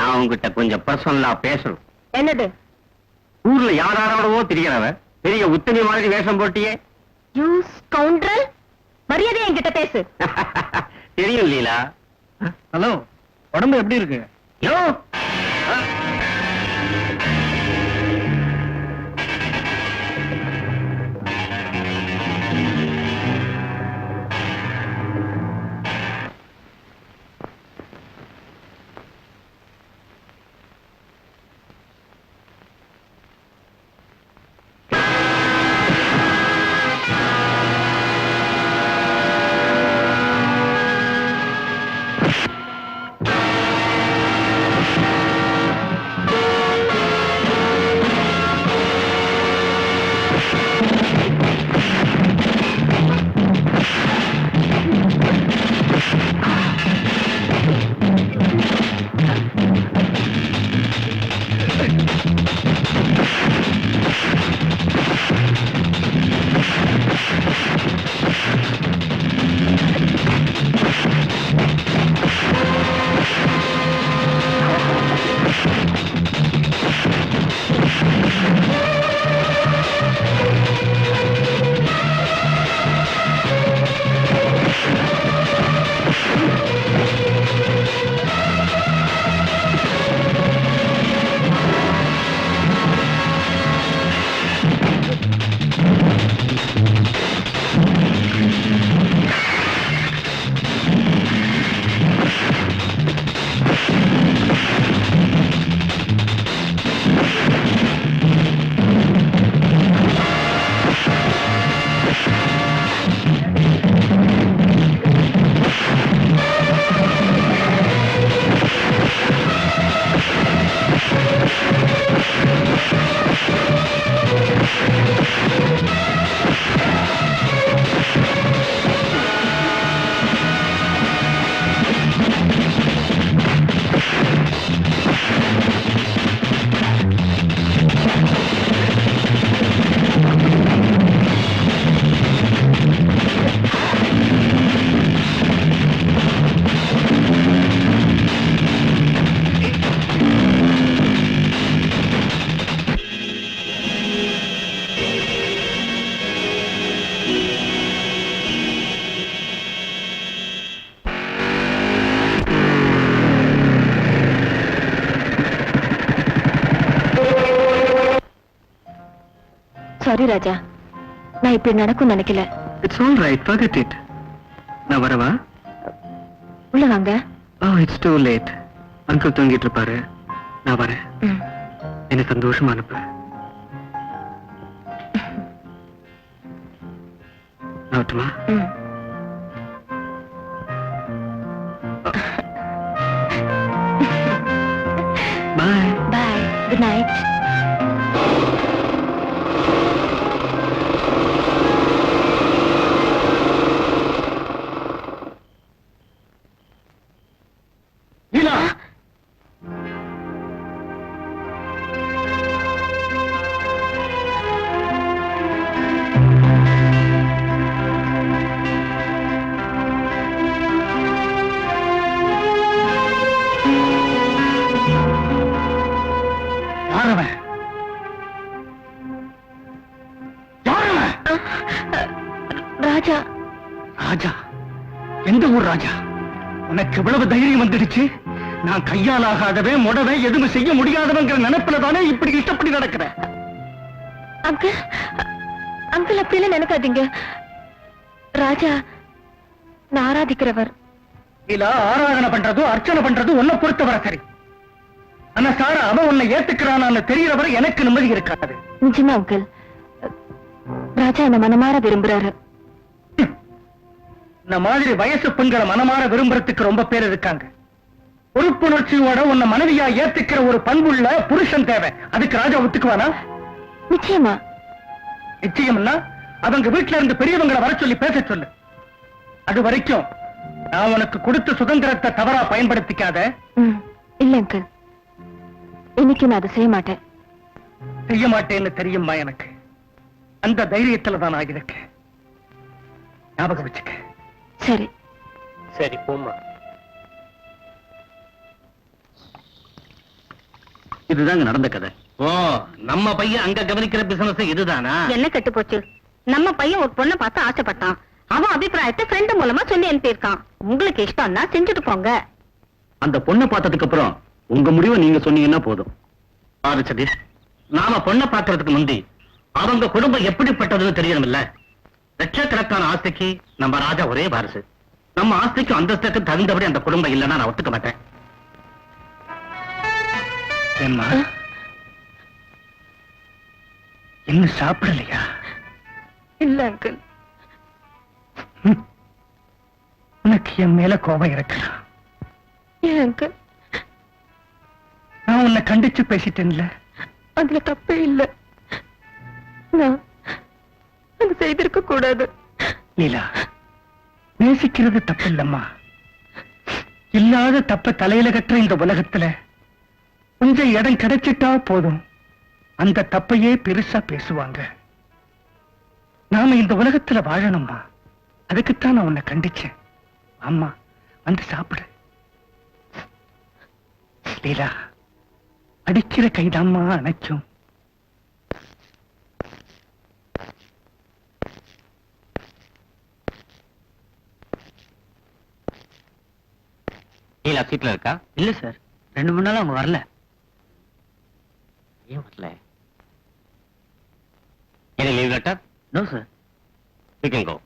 நான் உங்ககிட்ட கொஞ்சம் பர்சனலா பேசணும். என்னது? ஊர்ல யாரோடவோ திரியறவ பெரிய உத்தமி மாதிரி வேஷம் போட்டியே. யூ ஸ்கவுண்டரல், மரியாதை என்கிட்ட பேசு. தெரியும் லீலா. ஹலோ, உடம்பு எப்படி இருக்கு? யோ சாரி ராஜா, நான் இப்படி நடக்கும் நினைக்கல. It's all right, forget it. நான் வரவா? உள்ள வாங்க. It's too late. அங்கிள் தூங்கிட்டு இருப்பாரு. நான் வரேன். என்ன சந்தோஷமா அனுப்பு. ஆகட்டுமா? பாய். பாய், குட் நைட். லீலா, யாரவன்? யாரவன்? ராஜா. ராஜா? எந்த ஊர் ராஜா? உனக்கு எவ்வளவு தைரியம் வந்துடுச்சு? நான் கையால் ஆகாதவன், முடவன், எதுவும் செய்ய முடியாதவங்கிற நினைப்புல தானே இப்படி இஷ்டப்படி நடக்கிறேன். அங்கிள், அங்கிள் அப்படிலாம் நினைக்காதீங்க. ராஜா நான் ஆராதிக்கிறவர். இல்ல, ஆராதனை பண்றது அர்ச்சனை பண்றது உன்னை பொறுத்தவரை சரி. ஆனா சார அவன் உன்னை ஏத்துக்கிறான்னு தெரியறவரை எனக்கு நிம்மதி இருக்காது. நிஜமா அங்கிள், ராஜா என்ன மனமாற விரும்புறாரு. இந்த மாதிரி வயசு பெண்களை மனமாற விரும்புறதுக்கு ரொம்ப பேர் இருக்காங்க. பொறுப்புணர்ச்சியோட உன்னை மனைவியா ஏத்துக்கிற ஒரு பண்புள்ள புருஷன் தேவை. அதுக்கு ராஜா ஒத்துக்குவானா? நிச்சயமா. நிச்சயம்னா அவங்க வீட்டுல இருந்து பெரியவங்களை வர சொல்லி பேச சொல்லு. அது வரைக்கும் நான் உனக்கு கொடுத்த சுதந்திரத்தை தவறா பயன்படுத்திக்காத. இல்ல அங்கிள், இன்னைக்கு நான் அதை செய்ய மாட்டேன். செய்ய மாட்டேன்னு தெரியுமா எனக்கு? அந்த தைரியத்துல தான் நான் இருக்கேன். ஞாபகம் வச்சுக்க. சரி சரி, போமா. இதுதாங்க நடந்த கதை. ஓ, நம்ம பையன் அங்க கவனிக்கிற பிசினஸ் இதுதானா? என்ன கெட்டு போச்சு? நம்ம பையன் ஒரு பொண்ணை பார்த்து ஆசைப்பட்டான். அவன் அபிப்பிராயத்தை ஃப்ரெண்ட் மூலமா சொல்லி அனுப்பியிருக்கான். உங்களுக்கு இஷ்டம்னா செஞ்சுட்டு போங்க. அந்த பொண்ணை பார்த்ததுக்கு அப்புறம் உங்க முடிவை நீங்க சொன்னீங்கன்னா போதும். பாரு சதீஷ், நாம பொண்ணை பார்க்கறதுக்கு முந்தி அவங்க குடும்பம் எப்படிப்பட்டதுன்னு தெரியணும்ல. லட்சக்கணக்கான ஆஸ்திக்கு நம்ம ராஜா ஒரே வாரிசு. நம்ம ஆஸ்திக்கு அந்தஸ்துக்கு தகுந்தபடி அந்த குடும்பம் இல்லைன்னா நான் ஒத்துக்க மாட்டேன். ஏம்மா, இன்னும் சாப்பிடலையா? இல்ல அங்கிள். உனக்கு என் மேல கோபம் இருக்கலாம். ஏன் அங்கிள்? நான் உன்னை கண்டிச்சு பேசிட்டேன்ல. அதுல தப்பே இல்ல. நான் அது செய்திருக்க கூடாது. லீலா, நேசிக்கிறது தப்பு இல்லம்மா. இல்லாத தப்ப தலையில கட்டுற இந்த உலகத்துல கொஞ்சம் இடம் கிடைச்சிட்டா போதும், அந்த தப்பையே பெருசா பேசுவாங்க. நாம இந்த உலகத்துல வாழணும்மா. அதுக்குத்தான் நான் உன்னை கண்டிச்சேன். அம்மா, வந்து சாப்பிடு. லீலா, அடிக்கிற கைதாம்மா அணைக்கும். லீலா சீட்ல இருக்கா? இல்ல சார், 2 மணி நாள் அவங்க வரல. ஏன் வரல? Any leave letter? No sir. You can go.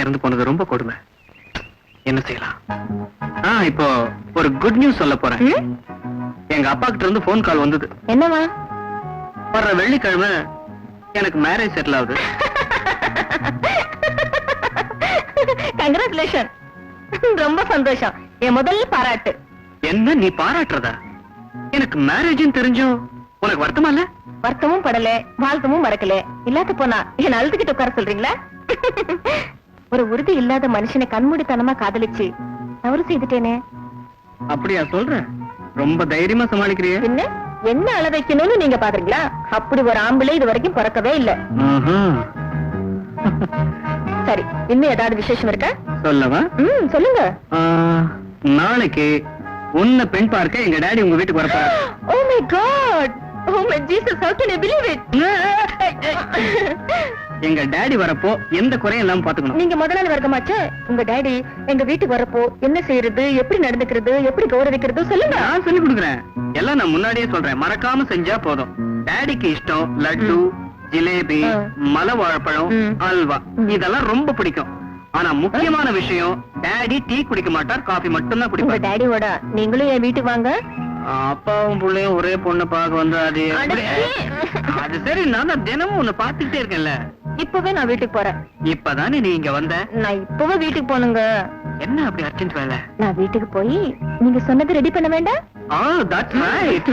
இறந்து போனது ரொம்ப கொடுமை. என்ன செய்யலாம்? இப்போ ஒரு குட் நியூஸ் சொல்ல போறேன். எங்க அப்பா கிட்ட இருந்து போன் கால் வந்தது. என்னவா? வர்ற வெள்ளிக்கிழமை எனக்கு மேரேஜ் செட்டில் ஆகுது. கங்க்ராச்சுலேஷன். ரொம்ப சந்தோஷம். என் முதல் பாராட்டு. என்ன நீ பாராட்டுறதா? எனக்கு மேரேஜ் தெரிஞ்சும் உனக்கு வருத்தமா இல்ல? வருத்தமும் படல, வாழ்த்தமும் மறக்கல. இல்லாத போனா என்ன அழுதுகிட்டு உட்கார சொல்றீங்களா? ஒரு உறுதி இல்லாத மனுஷனை கண்மூடித்தனமா காதலிச்சு தவறு செய்துட்டேனே. அப்படியா சொல்ற? ரொம்ப தைரியமா சமாளிக்கிறிய. என்ன என்ன அள வைக்கணும்னு நீங்க பாக்குறீங்களா? அப்படி ஒரு ஆம்பளை இது வரைக்கும் பிறக்கவே இல்ல. சரி, இன்னும் ஏதாவது விசேஷம் இருக்கா? சொல்லவா? சொல்லுங்க. நாளைக்கு உன்னை பெண் பார்க்க எங்க டாடி உங்க வீட்டுக்கு வரப்பாரு. Oh my God! Oh my Jesus! How can I believe it? எங்க டாடி வரப்போ எந்த குறையும் இல்லாம பாத்துக்கணும். நீங்க முதலாளி வர்க்கமாச்சே. உங்க டாடி எங்க வீட்டுக்கு வரப்போ என்ன செய்யறது, எப்படி நடந்துக்கிறது, எப்படி கௌரவிக்கிறது சொல்லுங்க. நான் சொல்லி கொடுக்குறேன். எல்லாம் நான் முன்னாடியே சொல்றேன். மறக்காம செஞ்சா போதும். டாடிக்கு இஷ்டம் லட்டு, ஜிலேபி, மலை வாழைப்பழம், அல்வா இதெல்லாம் ரொம்ப பிடிக்கும். ஆனா முக்கியமான விஷயம், டாடி டீ குடிக்க மாட்டார், காபி மட்டும் தான் குடிப்பார். டாடியோட நீங்களும் என் வீட்டுக்கு வாங்க. அப்பாவும் பிள்ளையும் ஒரே பொண்ணு பார்க்க வந்து அது அது சரி. நான் தினமும் உன்னை பாத்துக்கிட்டே இருக்கேன்ல. இப்பவே நான் வீட்டுக்கு போறேன். இப்பதானே நீ இங்க வந்த. நான் இப்பவே வீட்டுக்கு போனுங்க. என்ன அப்படி அர்ஜென்ட் வேலை? நான் வீட்டுக்கு போய் நீங்க சொன்னது ரெடி பண்ண வேண்டாம்? That's right.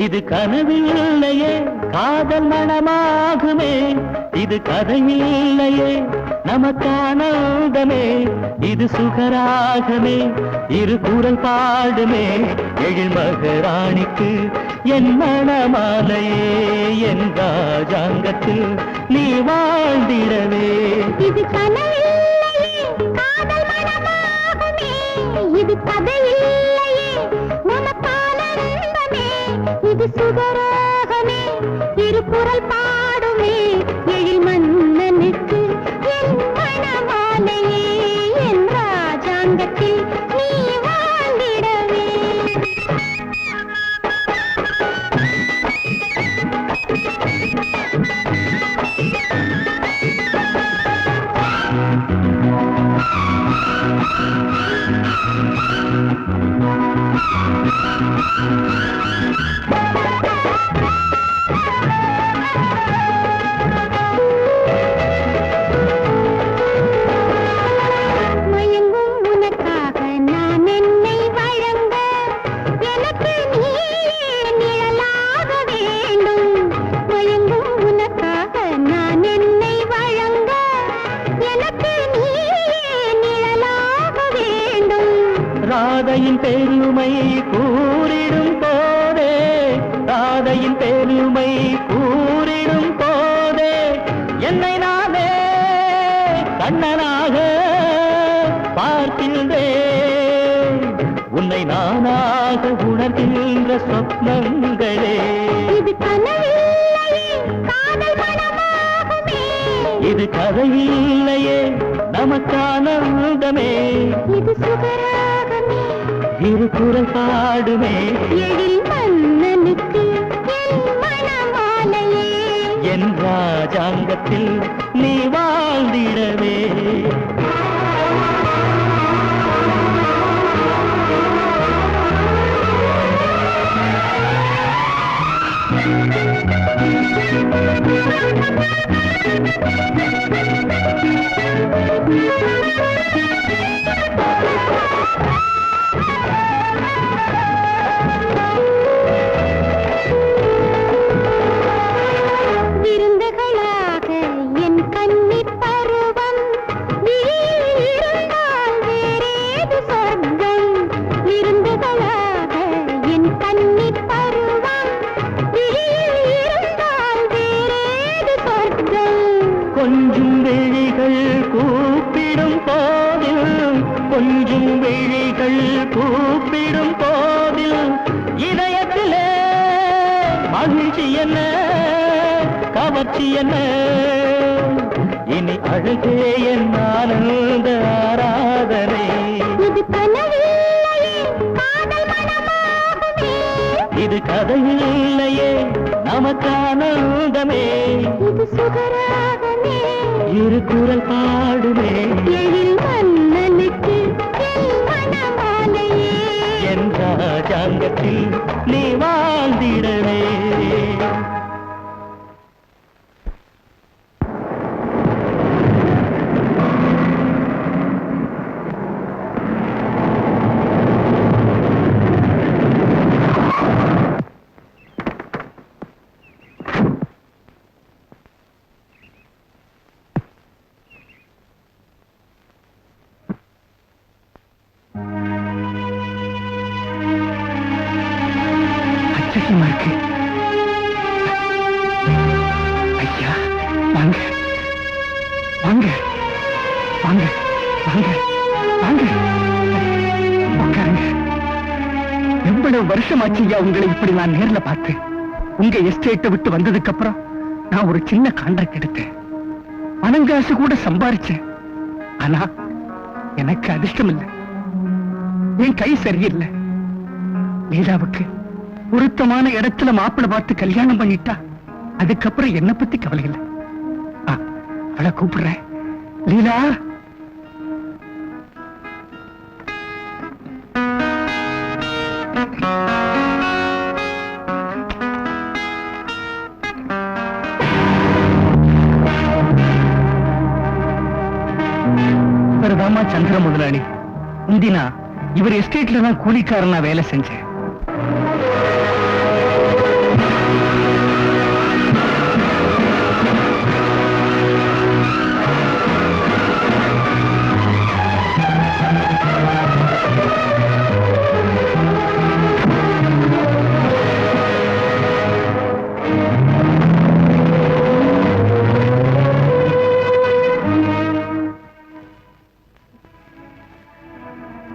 இது கனவில்லையே, காதல் மனமாகுமே. இது கதையில்லையே, நமக்கானந்தமே. இது சுகராகமே, இரு குரல் பாடுமே. எழில் மகராணிக்கு என் மணமாலையே, என் ராஜாங்கத்தில் நீ வாழ்ந்திடவே. இது கனவில்லையே, காதல் மனமாகுமே. இது கதையில்லையே, நமக்கானந்தமே. இது சுகராகமே, இரு குரல் பாடுமே. எழில் மன்னனுக்கு என் மணமாலையே, என் ராஜாங்கத்தில் நீ வாழ்ந்திடவே. மயங்கும் உனக்காக நான் என்னை வழங்க, எனக்கு நீயே நிழலாக வேண்டும். மயங்கும் உனக்காக நான் என்னை வழங்க, எனக்கு நீயே நிழலாக வேண்டும். ராதையின் பெருமை கூறிடும் போதே, ராதையின் பெருமை கூறிடும் போதே, என்னை நானே கண்ணனாக பார்க்கின்றேன். உன்னை நானாக உணர்கின்ற சொப்னங்களே. இது கனவில்லையே, காதல் மனமாகுமே. இது கதையில்லையே, நமக்கானந்தமே. இது சுகராகமே, இரு குரல் பாடுமே. எழில் மன்னனுக்கு என் மணமாலையே, என் ராஜாங்கத்தில் நீ வாழ்ந்திடவே. விருந்துகளாக என் கண்ணி பருவ கொஞ்சம் விழிகள் கூப்பிடும் போதில் கொஞ்சம் விழிகள் கூப்பிடும் போதில் இதயத்திலே மகிழ்ச்சி என்ன கவர்ச்சி என்ன இனி அழகே என் ஆனந்த ஆராதனை இது கனவில்லையே காதல் மனமாகுமே இது கதையில்லையே நமக்கானந்தமே இது சுகராகமே இரு குரல் பாடுமே எழில் மன்னனுக்கு என் மனமாலையே என் ராஜாங்கத்தில் நீ வாழ்ந்திடவே அச்சரியமா இருக்கு. ஐயா வாங்க வாங்க வாங்க வாங்க வாங்க உட்காருங்க. எவ்வளவு வருஷமாச்சு ஐயா உங்களை இப்படி நான் நேர்ல பார்த்தேன். உங்க எஸ்டேட்டை விட்டு வந்ததுக்கு அப்புறம் நான் ஒரு சின்ன கான்ட்ராக்ட் எடுத்தேன். பணங்காசு கூட சம்பாரிச்சேன். ஆனா எனக்கு அதிர்ஷ்டம் இல்லை. என் கை சரியில்லை. லீலாவுக்கு பொருத்தமான இடத்துல மாப்பிள்ளை பார்த்து கல்யாணம் பண்ணிட்டா அதுக்கப்புறம் என்ன பத்தி கவலை இல்லை. அவளை கூப்பிடுறேன். லீலா இவர்தாம்மா சந்திர முதலாளி. முந்தினா இவர் எஸ்டேட்ல தான் கூலிக்காரனா வேலை செஞ்சேன்.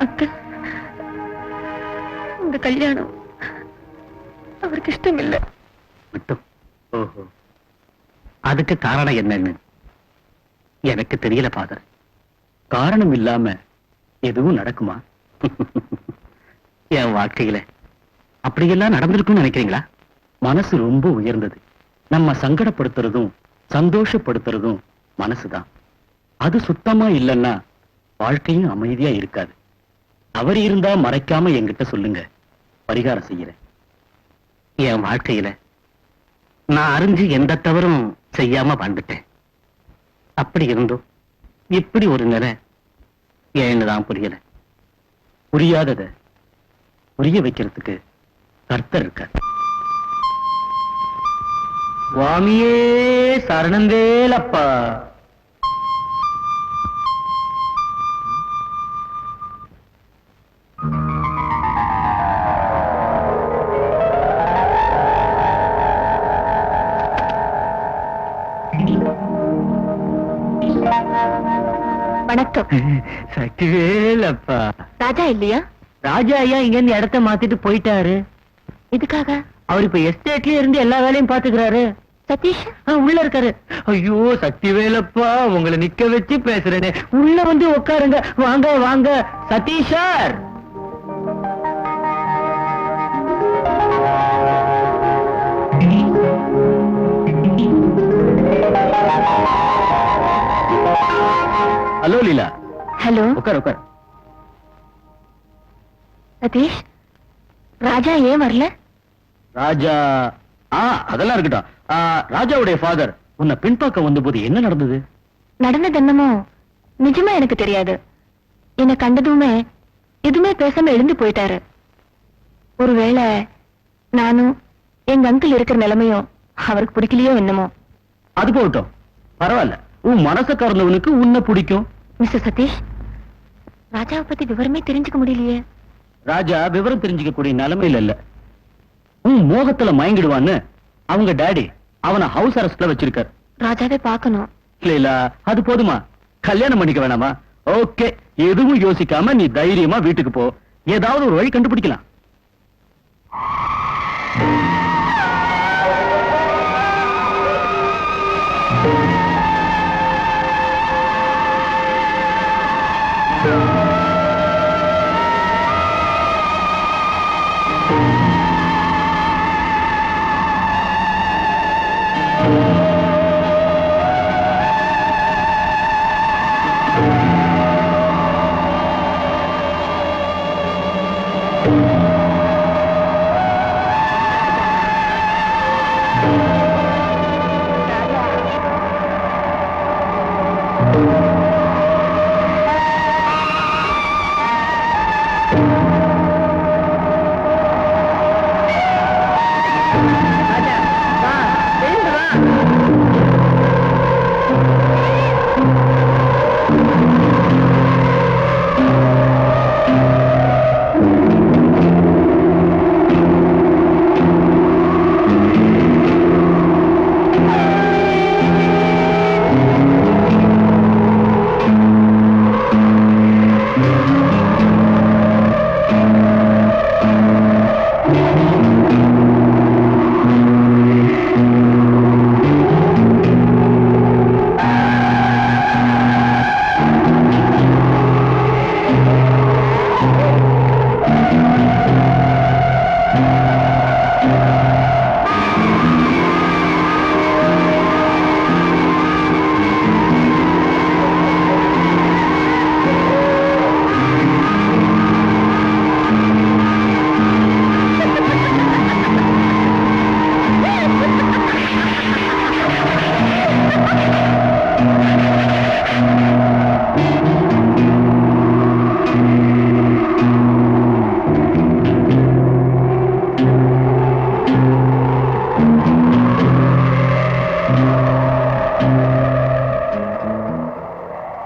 அக்கா, உங்க கல்யாணம் அவருக்கு இஷ்டம் இல்லை. மட்டும் ஓஹோ, அதுக்கு காரணம் என்னன்னு எனக்கு தெரியல ஃபாதர். காரணம் இல்லாம எதுவும் நடக்குமா? என் வாழ்க்கையில அப்படியெல்லாம் நடந்திருக்கும்னு நினைக்கிறீங்களா? மனசு ரொம்ப உயர்ந்தது. நம்ம சங்கடப்படுத்துறதும் சந்தோஷப்படுத்துறதும் மனசுதான். அது சுத்தமா இல்லைன்னா வாழ்க்கையும் அமைதியா இருக்காது. அவர் இருந்தா மறைக்காம என்கிட்ட சொல்லுங்க, பரிகாரம் செய்யறேன். என் வாழ்க்கையில நான் அறிஞ்சு எந்த தவறும் செய்யாம வாழ்ந்துட்டேன். அப்படி இருந்தும் இப்படி ஒரு நிலை ஏன்னுதான் புரியல. புரியாதத புரிய வைக்கிறதுக்கு கர்த்தர் இருக்கார். சுவாமியே சரணந்தேலப்பா. வணக்கம். சக்திவேலப்பா. ராஜா இல்லையா? ராஜா ஐயா இங்க இருந்து இடத்த மாத்திட்டு போயிட்டாரு. இதுக்காக அவர் இப்ப எஸ்டேட்லயே இருந்து எல்லா வேலையும் பாத்துக்கிறாரு. சதீஷ் உள்ள இருக்காரு. ஐயோ சக்திவேலப்பா, உங்களை நிக்க வச்சு பேசுறேனே, உள்ள வந்து உட்காருங்க. வாங்க வாங்க சதீஷார். ஹலோ லீலா. ஹலோ. உட்கார் உட்கார். சதீஷ், ராஜா ஏன் வரல? ராஜா அதெல்லாம் இருக்கட்டும். ராஜாவுடைய ஃபாதர் உன்னை பின்பாக்க வந்தபோது என்ன நடந்தது? நடந்தது என்னமோ நிஜமா எனக்கு தெரியாது. என்னை கண்டதுமே எதுவுமே பேசாம எழுந்து போயிட்டாரு. ஒருவேளை நானும் எங்க அங்கிள் இருக்கிற நிலைமையும் அவருக்கு பிடிக்கலையோ என்னமோ. அது போகட்டும், பரவாயில்ல. உன் மனச கறந்தவனுக்கு உன்னை பிடிக்கும். மிஸ்டர் சதீஷ், ராஜாவை பத்தி விவரமே தெரிஞ்சுக்க முடியலையே. ராஜா விவரம் தெரிஞ்சுக்க கூடிய நிலைமையில இல்ல. உன் மோகத்துல மயங்கிடுவான்னு அவங்க டாடி அவனை ஹவுஸ் அரெஸ்ட்ல வச்சிருக்காரு. ராஜாவே பார்க்கணும். இல்ல அது போதுமா? கல்யாணம் பண்ணிக்க வேணாமா? ஓகே, எதுவும் யோசிக்காம நீ தைரியமா வீட்டுக்கு போ. ஏதாவது ஒரு வழி கண்டுபிடிக்கலாம்.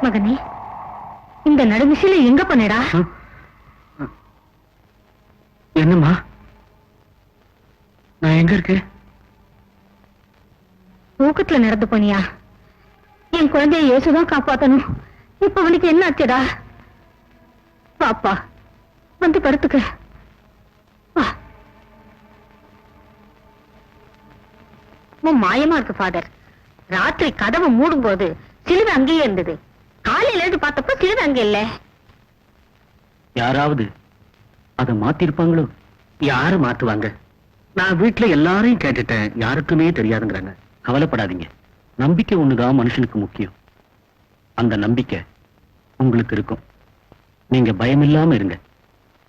மகனே, இந்த நடுநிசையில எங்க பண்ணடா? என்னம்மா, நான் எங்க இருக்கேன்? ஊக்கத்துல நடந்து போனியா? என் குழந்தைய இயேசுதான் காப்பாத்தணும். இப்ப அவனுக்கு என்ன ஆச்சுடா? பாப்பா வந்து படுத்துக்க. வா. மாயமா இருக்கு ஃபாதர். ராத்திரி கதவை மூடும் போது சிலுவை அங்கேயே இருந்தது. காலையில இருந்து பார்த்தப்ப சிலுவை அங்க இல்ல. யாராவது அதை மாத்திருப்பாங்களோ? யாரு மாத்துவாங்க? நான் வீட்டுல எல்லாரையும் கேட்டுட்டேன், யாருக்குமே தெரியாதுங்கிறாங்க. கவலைப்படாதீங்க, நம்பிக்கை ஒண்ணுதான் மனுஷனுக்கு முக்கியம். அந்த நம்பிக்கை உங்களுக்கு இருக்கும். நீங்க பயமில்லாம இருங்க.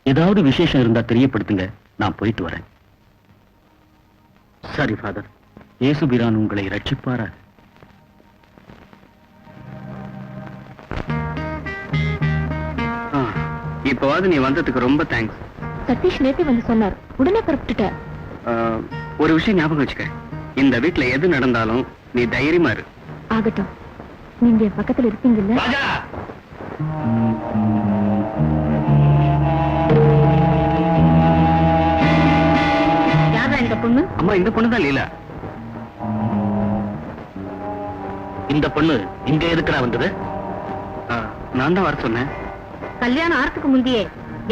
ஏதாவது விசேஷம் இருந்தா தெரியப்படுத்துங்க, நான் போயிட்டு வரேன். சரி ஃபாதர், இயேசுபிரான் உங்களை ரட்சிப்பாரா? இப்பவாது நீ வந்ததுக்கு ரொம்ப தேங்க்ஸ். சதீஷ் நேத்து வந்து சொன்னார், உடனே புறப்பட்டுட்ட. ஒரு விஷயம் ஞாபகம் வச்சுக்க, இந்த வீட்டுல எது நடந்தாலும் நீ தைரியமா இரு. ஆகட்டும், நீங்க என் பக்கத்துல இருப்பீங்கல்ல? யாரா இந்த பொண்ணு? அம்மா, இந்த பொண்ணு தான் லீலா. இந்த பொண்ணு இங்க எதுக்குடா வந்தது? நான் தான் வர சொன்னேன். கல்யாணம் ஆறதுக்கு முந்தையே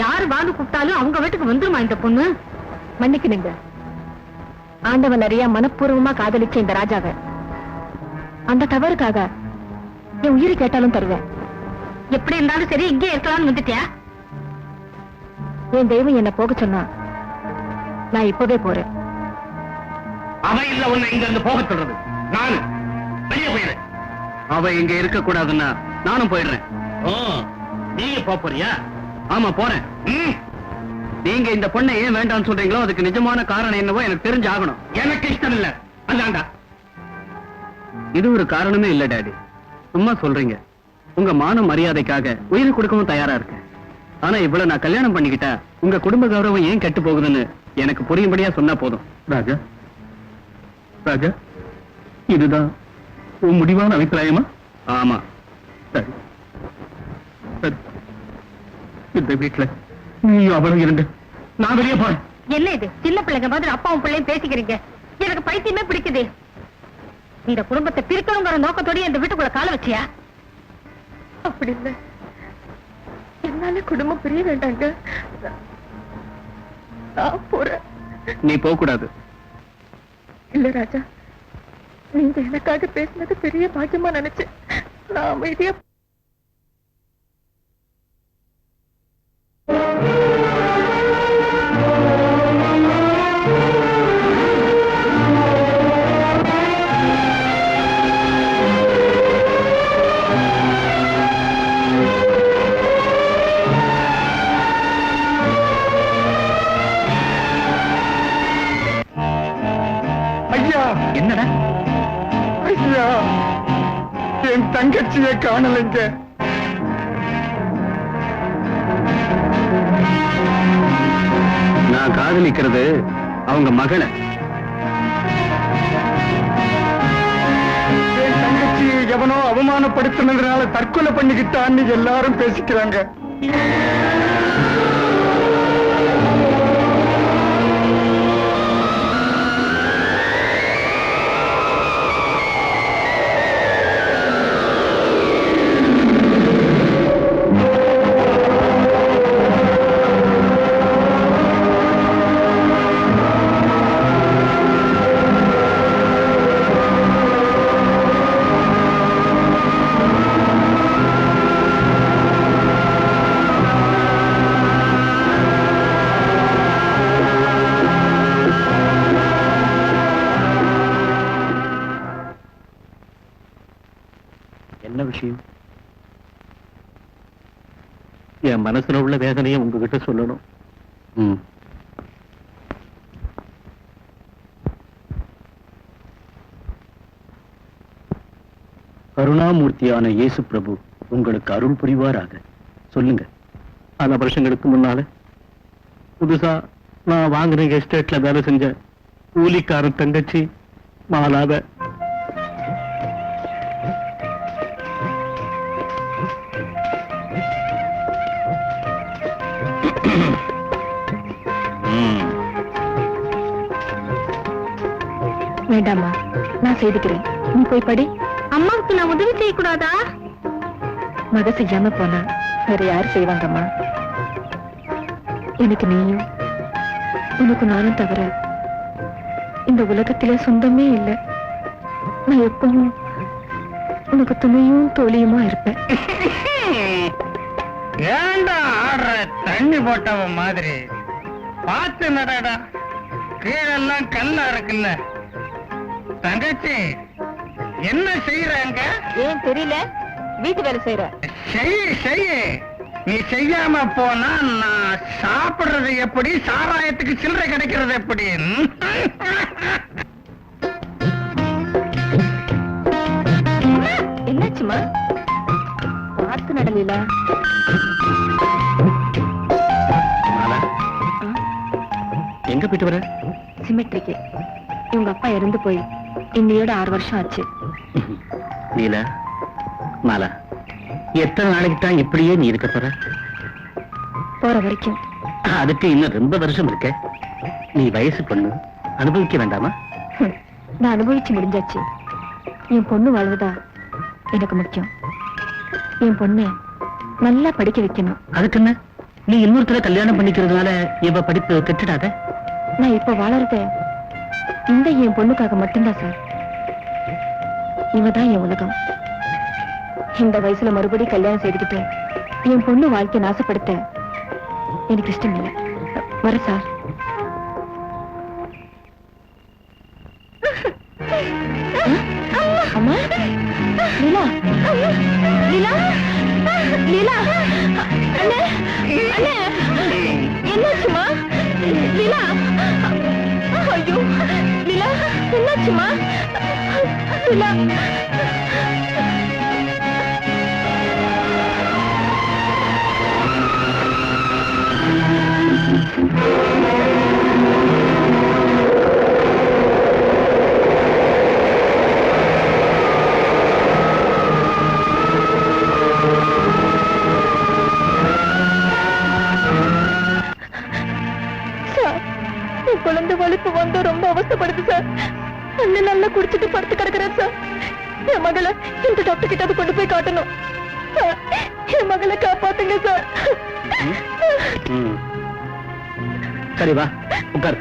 யாரு வாங்க கூப்பிட்டாலும் அவங்க வீட்டுக்கு வந்துருமா இந்த பொண்ணு? மன்னிக்கணுங்க, ஆண்டவன் நிறைய மனப்பூர்வமா காதலிச்ச இந்த ராஜாவை அந்த தவறுக்காக என் உயிரை கேட்டாலும் தருவேன். எப்படி இருந்தாலும் சரி, இங்கே இருக்கலாம்னு வந்துட்டியா? என் தெய்வம் என்ன போக சொன்னா நான் இப்பவே போறேன். அவ இல்ல உன்னை இங்க இருந்து போக சொல்றது. நானு வெளியே போயிடுறேன். அவ இங்க இருக்க கூடாதுன்னா நானும் போயிடுறேன். நீங்க போறியா? ஆமா, போறேன். நீங்க இந்த பொண்ணை ஏன் வேண்டாம்னு சொல்றீங்களோ அதுக்கு நிஜமான காரணம் என்னவோ எனக்கு தெரிஞ்சு ஆகணும். எனக்கு இஷ்டம் இல்ல. அதான்டா. இது ஒரு காரணமே இல்ல டாடி, சும்மா சொல்றீங்க. உங்க மான மரியாதைக்காக உயிரை கொடுக்கவும் தயாரா இருக்கேன். ஆனா இவ்வளவு நான் கல்யாணம் பண்ணிக்கிட்டா உங்க குடும்ப கௌரவம் ஏன் கெட்டு போகுதுன்னு எனக்கு புரியும்படியா சொன்னா போதும். ராஜா, ராஜா, இதுதான் உன் முடிவான அபிப்பிராயமா? ஆமா. சரி சரி, இந்த வீட்டுல நீ அவளும் இருங்க, நான் வெளியே போறேன். என்ன இது சின்ன பிள்ளைங்க மாதிரி அப்பாவும் பிள்ளையும் பேசிக்கிறீங்க? எனக்கு பைத்தியமே பிடிக்குது. இந்த குடும்பத்தை பிரிக்கணுங்கிற நோக்கத்தோடய இந்த வீட்டுக்குள்ள கால வச்சியா? அப்படி இல்லை, என்னால குடும்பம் பிரிய வேண்டாங்க. நான் போறேன். நீ போக கூடாது. இல்ல ராஜா, நீங்க எனக்காக பேசினது பெரிய பாக்கியமா நினைச்சேன். நான் அமைதியா என்னடா? ஐயா, என் தங்கச்சியை காணலைங்க. நான் காதலிக்கிறது அவங்க மகளை. என் தங்கச்சியை எவனோ அவமானப்படுத்தினதுனால தற்கொலை பண்ணிக்கிட்டான்னு எல்லாரும் பேசிக்கிறாங்க. என்ன விஷயம்? என் மனசுல உள்ள வேதனையை உங்ககிட்ட சொல்லணும். கருணாமூர்த்தியான இயேசு பிரபு உங்களுக்கு அருள் புரிவாராக. சொல்லுங்க. பல வருஷங்களுக்கு முன்னால புதுசா நான் வாங்கின எஸ்டேட்ல வேலை செஞ்ச கூலிக்காரன் தங்கச்சி மாலாவ வேண்டாமா, நான் செய்துக்கிறேன். நீ போய் படி. அம்மாவுக்கு நான் உதவி செய்யக்கூடாதா? மக செய்யாம போனா வேற யாரு செய்வாங்கம்மா? எனக்கு நீயும் உனக்கு நானும் தவிர இந்த உலகத்திலே சொந்தமே இல்லை. நான் எப்பவும் உனக்கு துணையும் தோழியுமா இருப்பேன். ஏண்டா ஆடுற தண்ணி போட்டவ மாதிரி? பார்த்து நடடா, கீழெல்லாம் கல்லா இருக்குல்ல. தங்கச்சி என்ன செய்யறாங்க? ஏன் தெரியல? வீட்டு வேலை செய்யற. செய்ய நீ செய்யாம போனா நான் சாப்பிடுறது எப்படி? சாராயத்துக்கு சில்லறை கிடைக்கிறது எப்படி? என்னாச்சுமா? பார்த்து நடலில. எங்க போயிட்டு வர? சிமெட்ரிக்கு. இவங்க அப்பா இறந்து போய் இன்னையோட 6 வருஷம் ஆச்சு. நீலா, மாலா, எத்தனை நாளைக்கு தான் இப்படியே நீ இருக்க போற? போற வரைக்கும். அதுக்கு இன்னும் ரொம்ப வருஷம் இருக்க. நீ வயசு பொண்ணு, அனுபவிக்க வேண்டாமா? நான் அனுபவிச்சு முடிஞ்சாச்சு. என் பொண்ணு வாழ்வதா எனக்கு முக்கியம். என் பொண்ணு நல்லா படிக்க வைக்கணும். அதுக்கு என்ன? நீ இன்னொருத்தர கல்யாணம் பண்ணிக்கிறதுனால இவ படிப்பு கெட்டுடாத. நான் இப்ப வாழறத இந்த என் பொண்ணுக்காக மட்டும்தான் சார். இவதான் என் உலகம். இந்த வயசுல மறுபடியும் கல்யாணம் செய்துக்கிட்டு என் பொண்ணு வாழ்க்கை நாசப்படுத்த எனக்கு இஷ்டம் இல்லை. வர சார். அம்மா, லீலா, லீலா, லீலா, அண்ணே, அண்ணே, என்னாச்சுமா? லீலா, ஐயோ, லீலா, என்னாச்சுமா? லீலா, குழந்தை வலிப்பு வந்து ரொம்ப அவஸ்தைப்படுது சார். அண்ணன் நல்லா குடிச்சிட்டு படுத்து கிடக்குறேன் சார். என் மகளை இந்த டாக்டர் கிட்ட கொண்டு போய் காட்டணும் சார். என் மகளை காப்பாத்துங்க சார். சரி வா உட்கார்.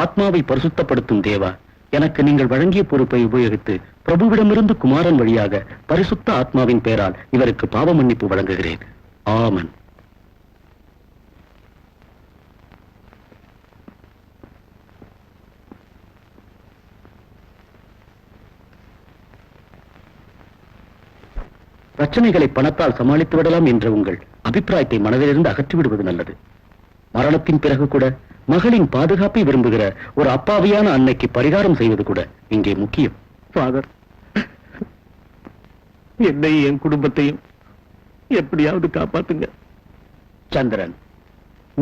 ஆத்மாவை பரிசுத்தப்படுத்தும் தேவா, எனக்கு நீங்கள் வழங்கிய பொறுப்பை உபயோகித்து பிரபுவிடமிருந்து குமாரன் வழியாக பரிசுத்த ஆத்மாவின் பெயரால் இவருக்கு பாவ மன்னிப்பு வழங்குகிறேன். ஆமன். பிரச்சனைகளை பணத்தால் சமாளித்து விடலாம் என்ற உங்கள் அபிப்பிராயத்தை மனதிலிருந்து அகற்றிவிடுவது நல்லது. மரணத்தின் பிறகு கூட மகளின் பாதுகாப்பை விரும்புகிற ஒரு அப்பாவியான அன்னைக்கு பரிகாரம் செய்வது கூட இங்கே முக்கியம். ஃபாதர், என்னை என் குடும்பத்தையும் எப்படியாவது காப்பாத்துங்க. சந்திரன்,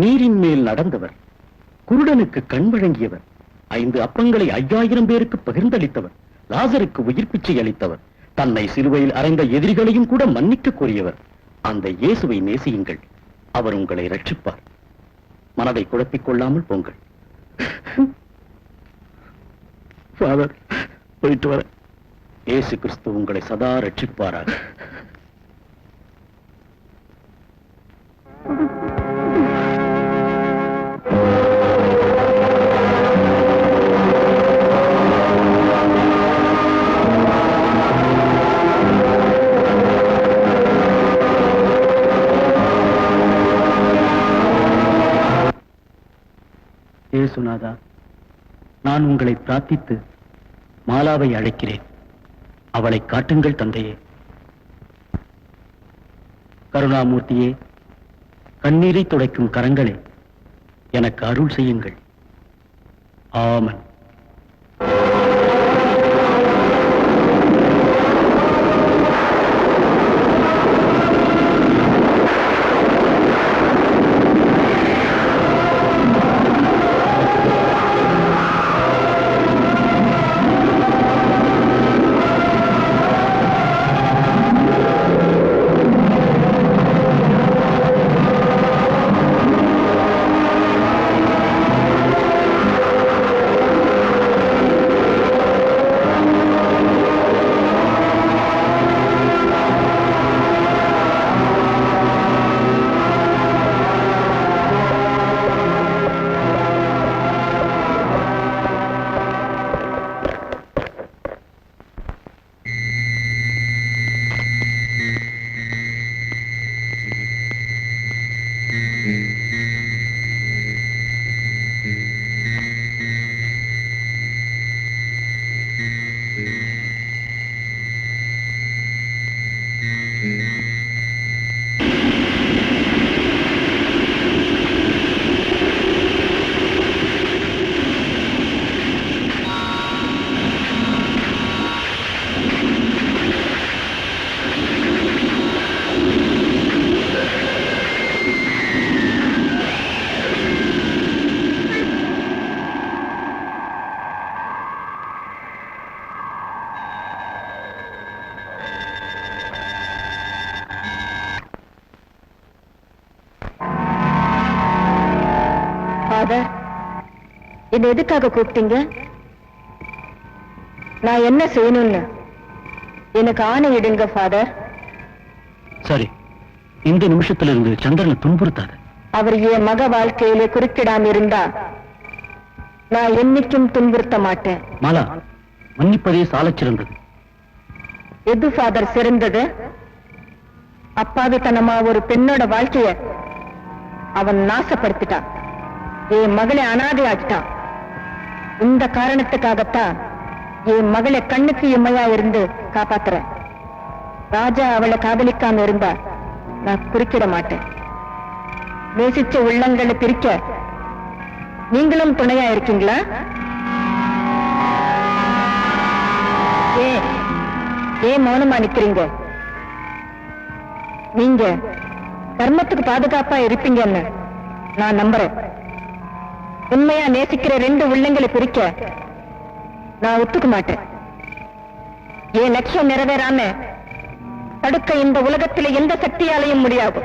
நீரின் மேல் நடந்தவர், குருடனுக்கு கண் வழங்கியவர், 5 அப்பங்களை 5000 பேருக்கு பகிர்ந்தளித்தவர், லாசருக்கு உயிர் பிச்சை அளித்தவர், தன்னை சிலுவையில் அறைந்த எதிரிகளையும் கூட மன்னிக்க கோரியவர், அந்த இயேசுவை நேசியுங்கள். அவர் உங்களை ரட்சிப்பார். மனதை குழப்பிக் கொள்ளாமல் போங்கள். ஃபாதர், போயிட்டு வர. இயேசு கிறிஸ்து உங்களை சதா ரட்சிப்பாராக. இயேசுநாதா, நான் உங்களை பிரார்த்தித்து மாலாவை அழைக்கிறேன். அவளை காட்டுங்கள் தந்தையே. கருணாமூர்த்தியே, கண்ணீரை துடைக்கும் கரங்களே, எனக்கு அருள் செய்யுங்கள். ஆமன். ஃபாதர், என்ன எதுக்காக கூப்பிட்டீங்க? நான் என்ன செய்யணும்னு எனக்கு ஆணையிடுங்க ஃபாதர். சரி, இந்த நிமிஷத்துல இருந்து சந்திரனை துன்புறுத்தாத. அவர் என் மக வாழ்க்கையிலே குறுக்கிடாம இருந்தா நான் என்னைக்கும் துன்புறுத்த மாட்டேன். மாலா, மன்னிப்பதே சாலச் சிறந்தது. எது ஃபாதர் சிறந்தது? அப்பாவித்தனமா ஒரு பெண்ணோட வாழ்க்கைய அவன் நாசப்படுத்திட்டான். என் மகளை அனாதை ஆக்கிட்டான். இந்த காரணத்துக்காகத்தான் என் மகளை கண்ணுக்கு இம்மையா இருந்து காப்பாத்துறேன். ராஜா அவளை காதலிக்காம இருந்தா நான் குறுக்கிட மாட்டேன். நேசிச்ச உள்ளங்களை பிரிக்க நீங்களும் துணையா இருக்கீங்களா? ஏன் மௌனமா நிக்கிறீங்க? நீங்க கர்மத்துக்கு பாதுகாப்பா இருப்பீங்கன்னு நான் நம்புறேன். உண்மையா நேசிக்கிற ரெண்டு உள்ளங்களை பிரிக்க நான் ஒத்துக்க மாட்டேன். என் லட்சியம் நிறைவேறாம தடுக்க இந்த உலகத்திலே எந்த சக்தியாலையும் முடியாது.